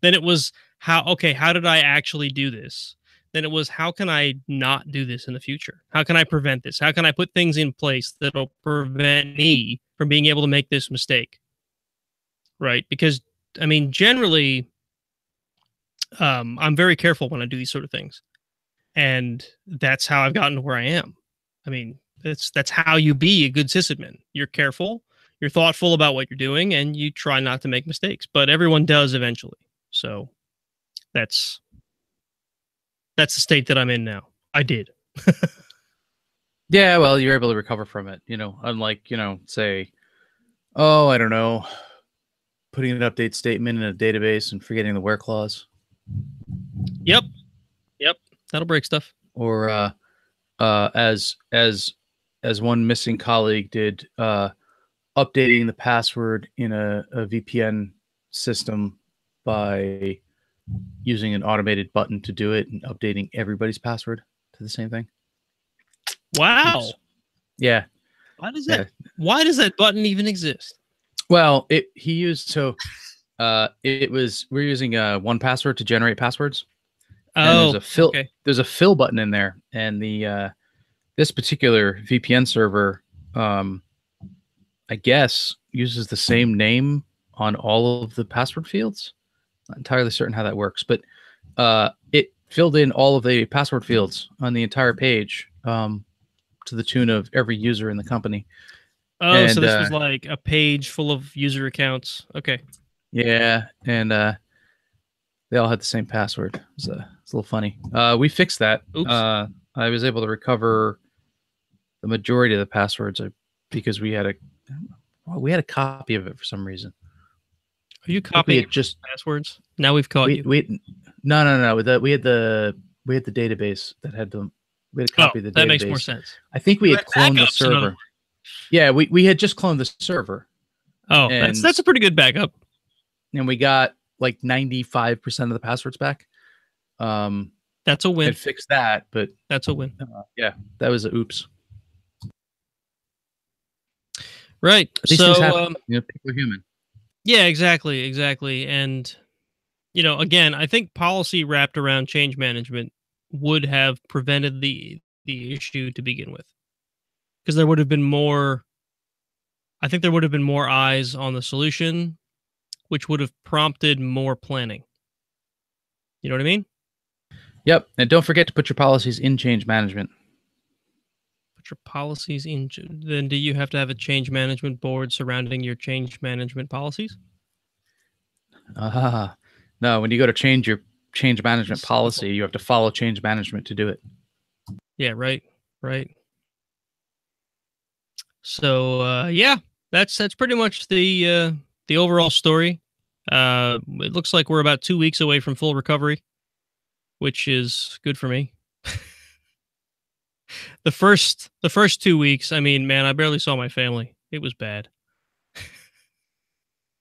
Then it was how did I actually do this? Then it was how can I not do this in the future? How can I prevent this? How can I put things in place that'll prevent me from being able to make this mistake? Right? Because I mean, generally, I'm very careful when I do these sort of things, and that's how I've gotten to where I am. I mean, that's how you be a good sysadmin. You're careful, you're thoughtful about what you're doing, and you try not to make mistakes. But everyone does eventually. So that's the state that I'm in now. I did. Yeah, well, you're able to recover from it, unlike, say, oh, I don't know, putting an update statement in a database and forgetting the where clause. Yep. That'll break stuff. Or as one missing colleague did, updating the password in a VPN system by using an automated button to do it and updating everybody's password to the same thing. Wow. Oops. Yeah. Why does that button even exist? Well, we're using 1Password to generate passwords. Oh, and there's a fill button in there, and the this particular VPN server, I guess, uses the same name on all of the password fields. Not entirely certain how that works, but it filled in all of the password fields on the entire page, to the tune of every user in the company. Oh, so this was like a page full of user accounts. Okay. Yeah, and they all had the same password. It's a little funny. We fixed that. Oops. I was able to recover the majority of the passwords because we had a copy of it for some reason. Are you copying just passwords? Now we've caught you. No. We had the database that had them. We had a copy of the database. That makes more sense. I think we had cloned the server. Yeah, we had just cloned the server. Oh, that's a pretty good backup. And we got like 95% of the passwords back. That's a win. And fixed that, but that's a win. Yeah, that was a oops. Right. These things happen. People are human. Yeah, exactly. And again, I think policy wrapped around change management would have prevented the issue to begin with, because there would have been more. I think there would have been more eyes on the solution, which would have prompted more planning. You know what I mean? Yep. And don't forget to put your policies in change management. Put your policies in. Then do you have to have a change management board surrounding your change management policies? No, when you go to change your change management policy, you have to follow change management to do it. Yeah, right. So yeah, that's pretty much the overall story. It looks like we're about 2 weeks away from full recovery, which is good for me. The first 2 weeks, I mean, man, I barely saw my family. It was bad.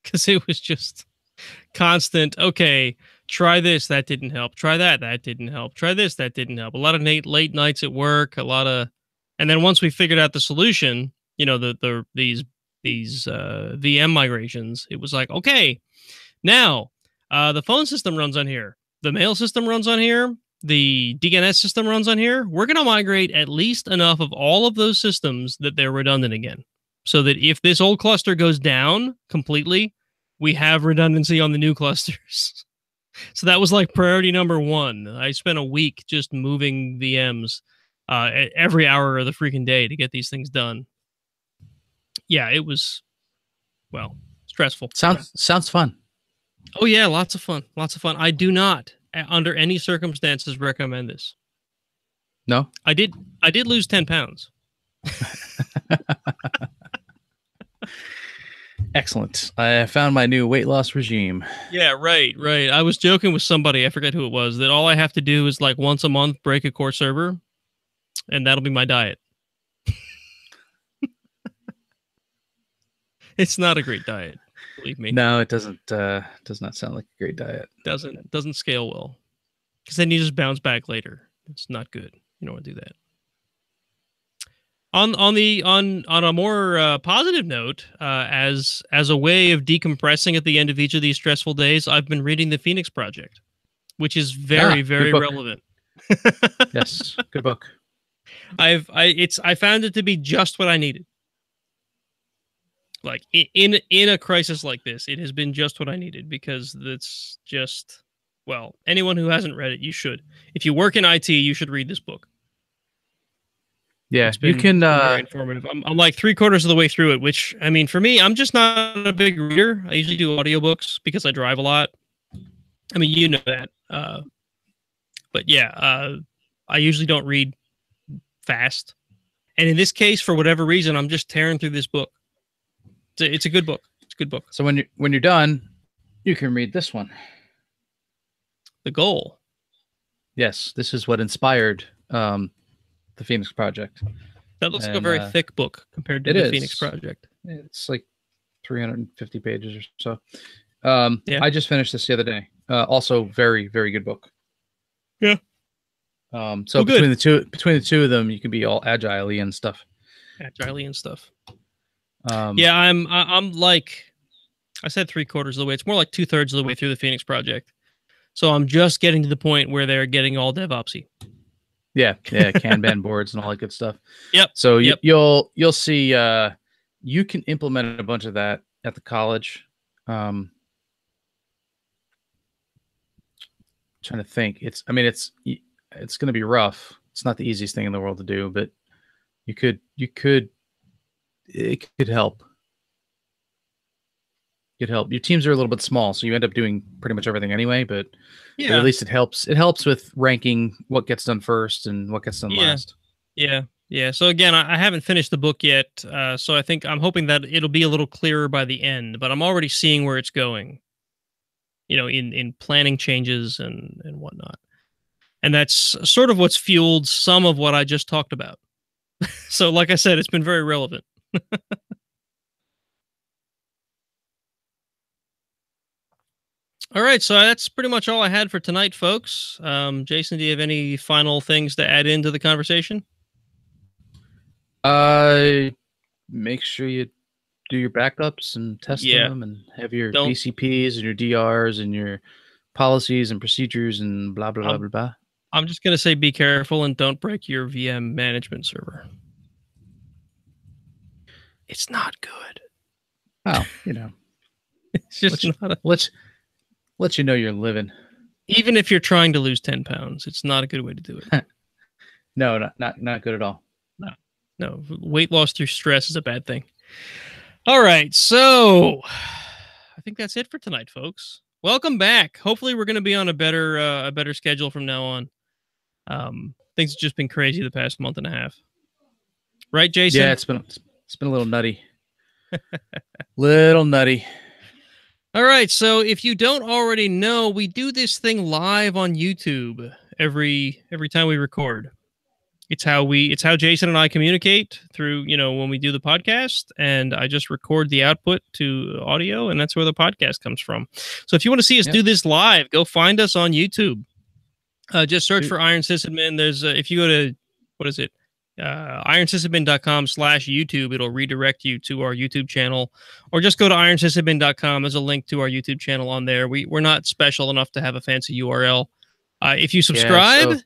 Because it was just constant, okay, try this, that didn't help. Try that didn't help. Try this, that didn't help. A lot of late nights at work, and then once we figured out the solution, these VM migrations, it was like, okay, now the phone system runs on here. The mail system runs on here. The DNS system runs on here. We're going to migrate at least enough of all of those systems that they're redundant again, so that if this old cluster goes down completely, we have redundancy on the new clusters. So that was like priority number one. I spent a week just moving VMs every hour of the freaking day to get these things done. Yeah, it was, stressful. Sounds fun. Oh yeah, lots of fun. I do not, under any circumstances, recommend this. No? I did lose 10 pounds. Excellent. I found my new weight loss regime. Yeah, right. I was joking with somebody, I forget who it was, that all I have to do is like once a month break a core server, and that'll be my diet. It's not a great diet, believe me. No, it doesn't. Does not sound like a great diet. Doesn't scale well, because then you just bounce back later. It's not good. You don't want to do that. On a more positive note, as a way of decompressing at the end of each of these stressful days, I've been reading the Phoenix Project, which is very very relevant. Yes, good book. I found it to be just what I needed. Like in a crisis like this, it has been just what I needed, because it's just, well, anyone who hasn't read it, you should. If you work in IT, you should read this book. Yeah, It's been very informative. I'm like 3/4 of the way through it, which, I mean, for me, I'm just not a big reader. I usually do audiobooks because I drive a lot. I mean, you know that. But yeah, I usually don't read fast. And in this case, for whatever reason, I'm just tearing through this book. It's a good book. It's a good book. So when you're done, you can read this one. The Goal. Yes, this is what inspired the Phoenix Project. That looks like a very thick book compared to the Phoenix Project. It's like 350 pages or so. Yeah. I just finished this the other day. Also, very very good book. Yeah. So between the two of them, you can be all agile-y and stuff. Agile-y and stuff. Yeah, I'm like, I said 3/4 of the way. It's more like 2/3 of the way through the Phoenix Project. So I'm just getting to the point where they're getting all DevOpsy. Yeah, Kanban boards and all that good stuff. Yep. So you'll see. You can implement a bunch of that at the college. Trying to think. It's going to be rough. It's not the easiest thing in the world to do, but it could help. It help. Your teams are a little bit small, so you end up doing pretty much everything anyway, but at least it helps. It helps with ranking what gets done first and what gets done last. Yeah. So again, I haven't finished the book yet, so I'm hoping that it'll be a little clearer by the end, but I'm already seeing where it's going. In planning changes and whatnot. And that's sort of what's fueled some of what I just talked about. So like I said, it's been very relevant. All right, so that's pretty much all I had for tonight, folks. Jason, do you have any final things to add into the conversation? Make sure you do your backups and test them, and have your BCPs and your DRs and your policies and procedures and blah blah blah blah blah. I'm just gonna say, be careful and don't break your VM management server. It's not good. Oh, it's just let you know you're living. Even if you're trying to lose 10 pounds, it's not a good way to do it. No, not good at all. No, weight loss through stress is a bad thing. All right, so I think that's it for tonight, folks. Welcome back. Hopefully, we're going to be on a better schedule from now on. Things have just been crazy the past month and a half, right, Jason? Yeah, it's been a little nutty, little nutty. All right, so if you don't already know, we do this thing live on YouTube every time we record. It's how Jason and I communicate through, when we do the podcast, and I just record the output to audio, and that's where the podcast comes from. So if you want to see us do this live, go find us on YouTube. Just search for Iron Sysadmin. There's if you go to, what is it? ironsysadmin.com/YouTube, it'll redirect you to our YouTube channel, or just go to ironsysadmin.com. There's a link to our YouTube channel on there. We're not special enough to have a fancy URL. If you subscribe,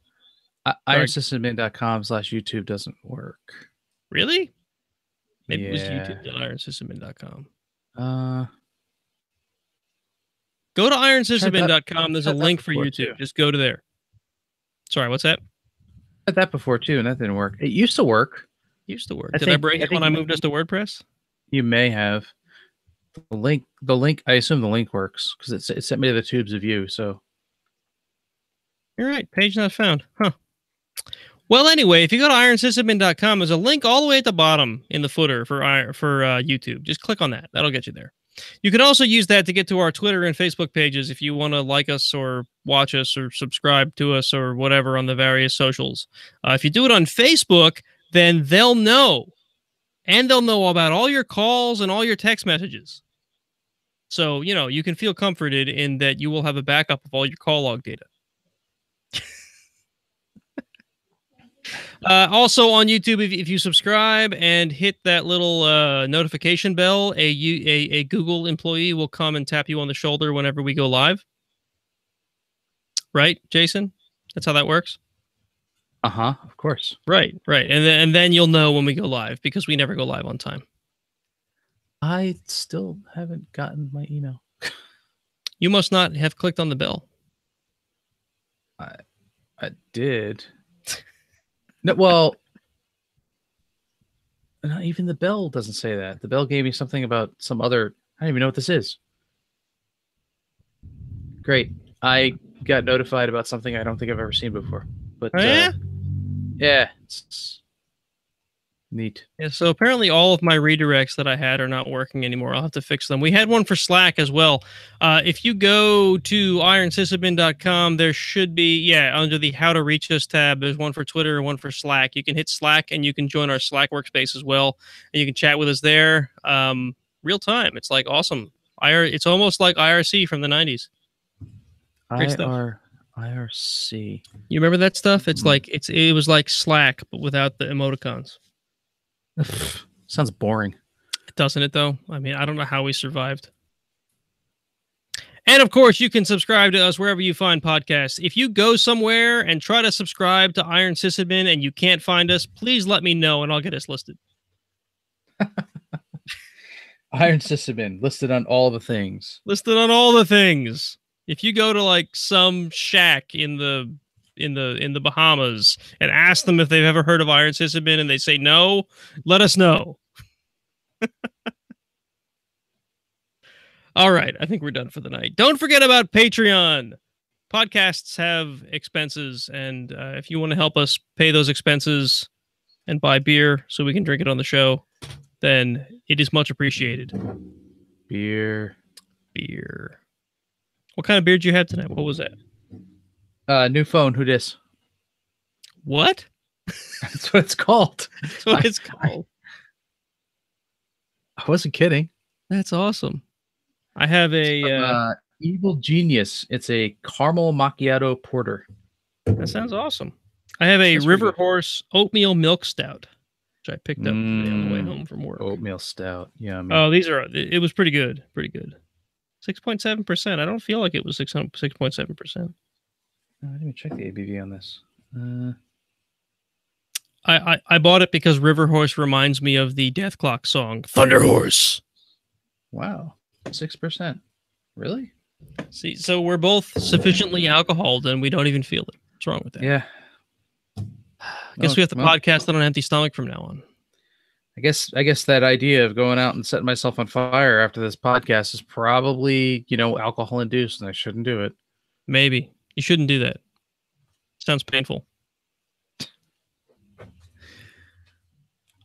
ironsysadmin.com/YouTube doesn't work. Really? Maybe it was youtube.ironsysadmin.com. Go to ironsysadmin.com. There's a link for YouTube. Just go to there. Sorry, what's that? I had that before too, and that didn't work. It used to work. Did I break it when I moved us to WordPress? You may have. The link. I assume the link works because it sent me to the tubes of you. So you're right. Page not found. Huh. Well, anyway, if you go to ironsysadmin.com, there's a link all the way at the bottom in the footer for YouTube. Just click on that. That'll get you there. You can also use that to get to our Twitter and Facebook pages if you want to like us or watch us or subscribe to us or whatever on the various socials. If you do it on Facebook, then they'll know. And they'll know about all your calls and all your text messages. So, you can feel comforted in that you will have a backup of all your call log data. Also on YouTube, if you subscribe and hit that little notification bell, a Google employee will come and tap you on the shoulder whenever we go live. Right, Jason? That's how that works. Of course. Right. And then you'll know when we go live because we never go live on time. I still haven't gotten my email. You must not have clicked on the bell. I did. No, well, not even the bell doesn't say that. The bell gave me something about some other. I don't even know what this is. Great. I got notified about something I don't think I've ever seen before. But yeah, it's neat. Yeah, so apparently all of my redirects that I had are not working anymore. I'll have to fix them. We had one for Slack as well. If you go to ironsysadmin.com, there should be, under the How to Reach Us tab, there's one for Twitter and one for Slack. You can hit Slack and you can join our Slack workspace as well. And you can chat with us there real time. It's like awesome. It's almost like IRC from the 90s. Great stuff. IRC. You remember that stuff? It's like it was like Slack, but without the emoticons. Sounds boring. Doesn't it, though? I mean, I don't know how we survived. And, of course, you can subscribe to us wherever you find podcasts. If you go somewhere and try to subscribe to Iron Sysadmin and you can't find us, please let me know and I'll get us listed. Iron Sysadmin, listed on all the things. Listed on all the things. If you go to, like, some shack in the Bahamas and ask them if they've ever heard of Iron Sysadmin and they say no, let us know. All right, I think we're done for the night. Don't forget about Patreon. Podcasts have expenses, and if you want to help us pay those expenses and buy beer so we can drink it on the show, then it is much appreciated. Beer. What kind of beer did you have tonight? What was that? New phone. Who dis? What? That's what it's called. That's what it's called. I wasn't kidding. That's awesome. I have a Evil Genius. It's a caramel macchiato porter. That sounds awesome. I have a River Horse oatmeal milk stout, which I picked up today on the way home from work. Oatmeal stout. Yeah. Oh, it was pretty good. 6.7%. I don't feel like it was 6.7%. Let me check the ABV on this. I bought it because River Horse reminds me of the Death Clock song Thunder Horse. Wow, 6%. Really? See, so we're both sufficiently alcoholed and we don't even feel it. What's wrong with that? Yeah. I guess we have to podcast on an empty stomach from now on. I guess that idea of going out and setting myself on fire after this podcast is probably, alcohol induced, and I shouldn't do it. Maybe. You shouldn't do that. Sounds painful.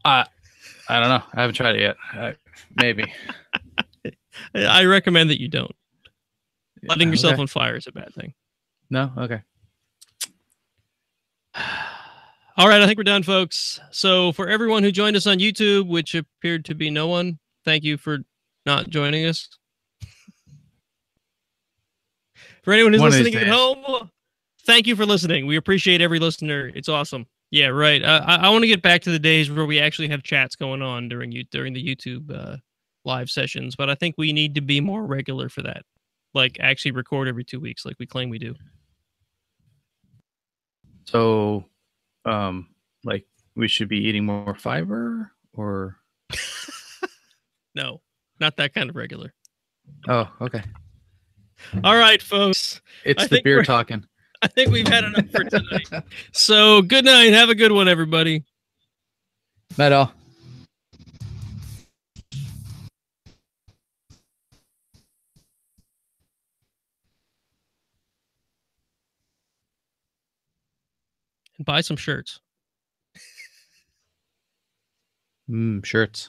I don't know. I haven't tried it yet. Maybe. I recommend that you don't. Letting yourself on fire is a bad thing. No? Okay. All right, I think we're done, folks. So for everyone who joined us on YouTube, which appeared to be no one, thank you for not joining us. For anyone who's listening at home, thank you for listening. We appreciate every listener. It's awesome. Yeah, right. I want to get back to the days where we actually have chats going on during the YouTube live sessions, but I think we need to be more regular for that. Like actually record every 2 weeks like we claim we do. So, like we should be eating more fiber or? No, not that kind of regular. Oh, okay. All right, folks. It's the beer talking. I think we've had enough for tonight. So good night. Have a good one, everybody. Night all. And buy some shirts. Shirts.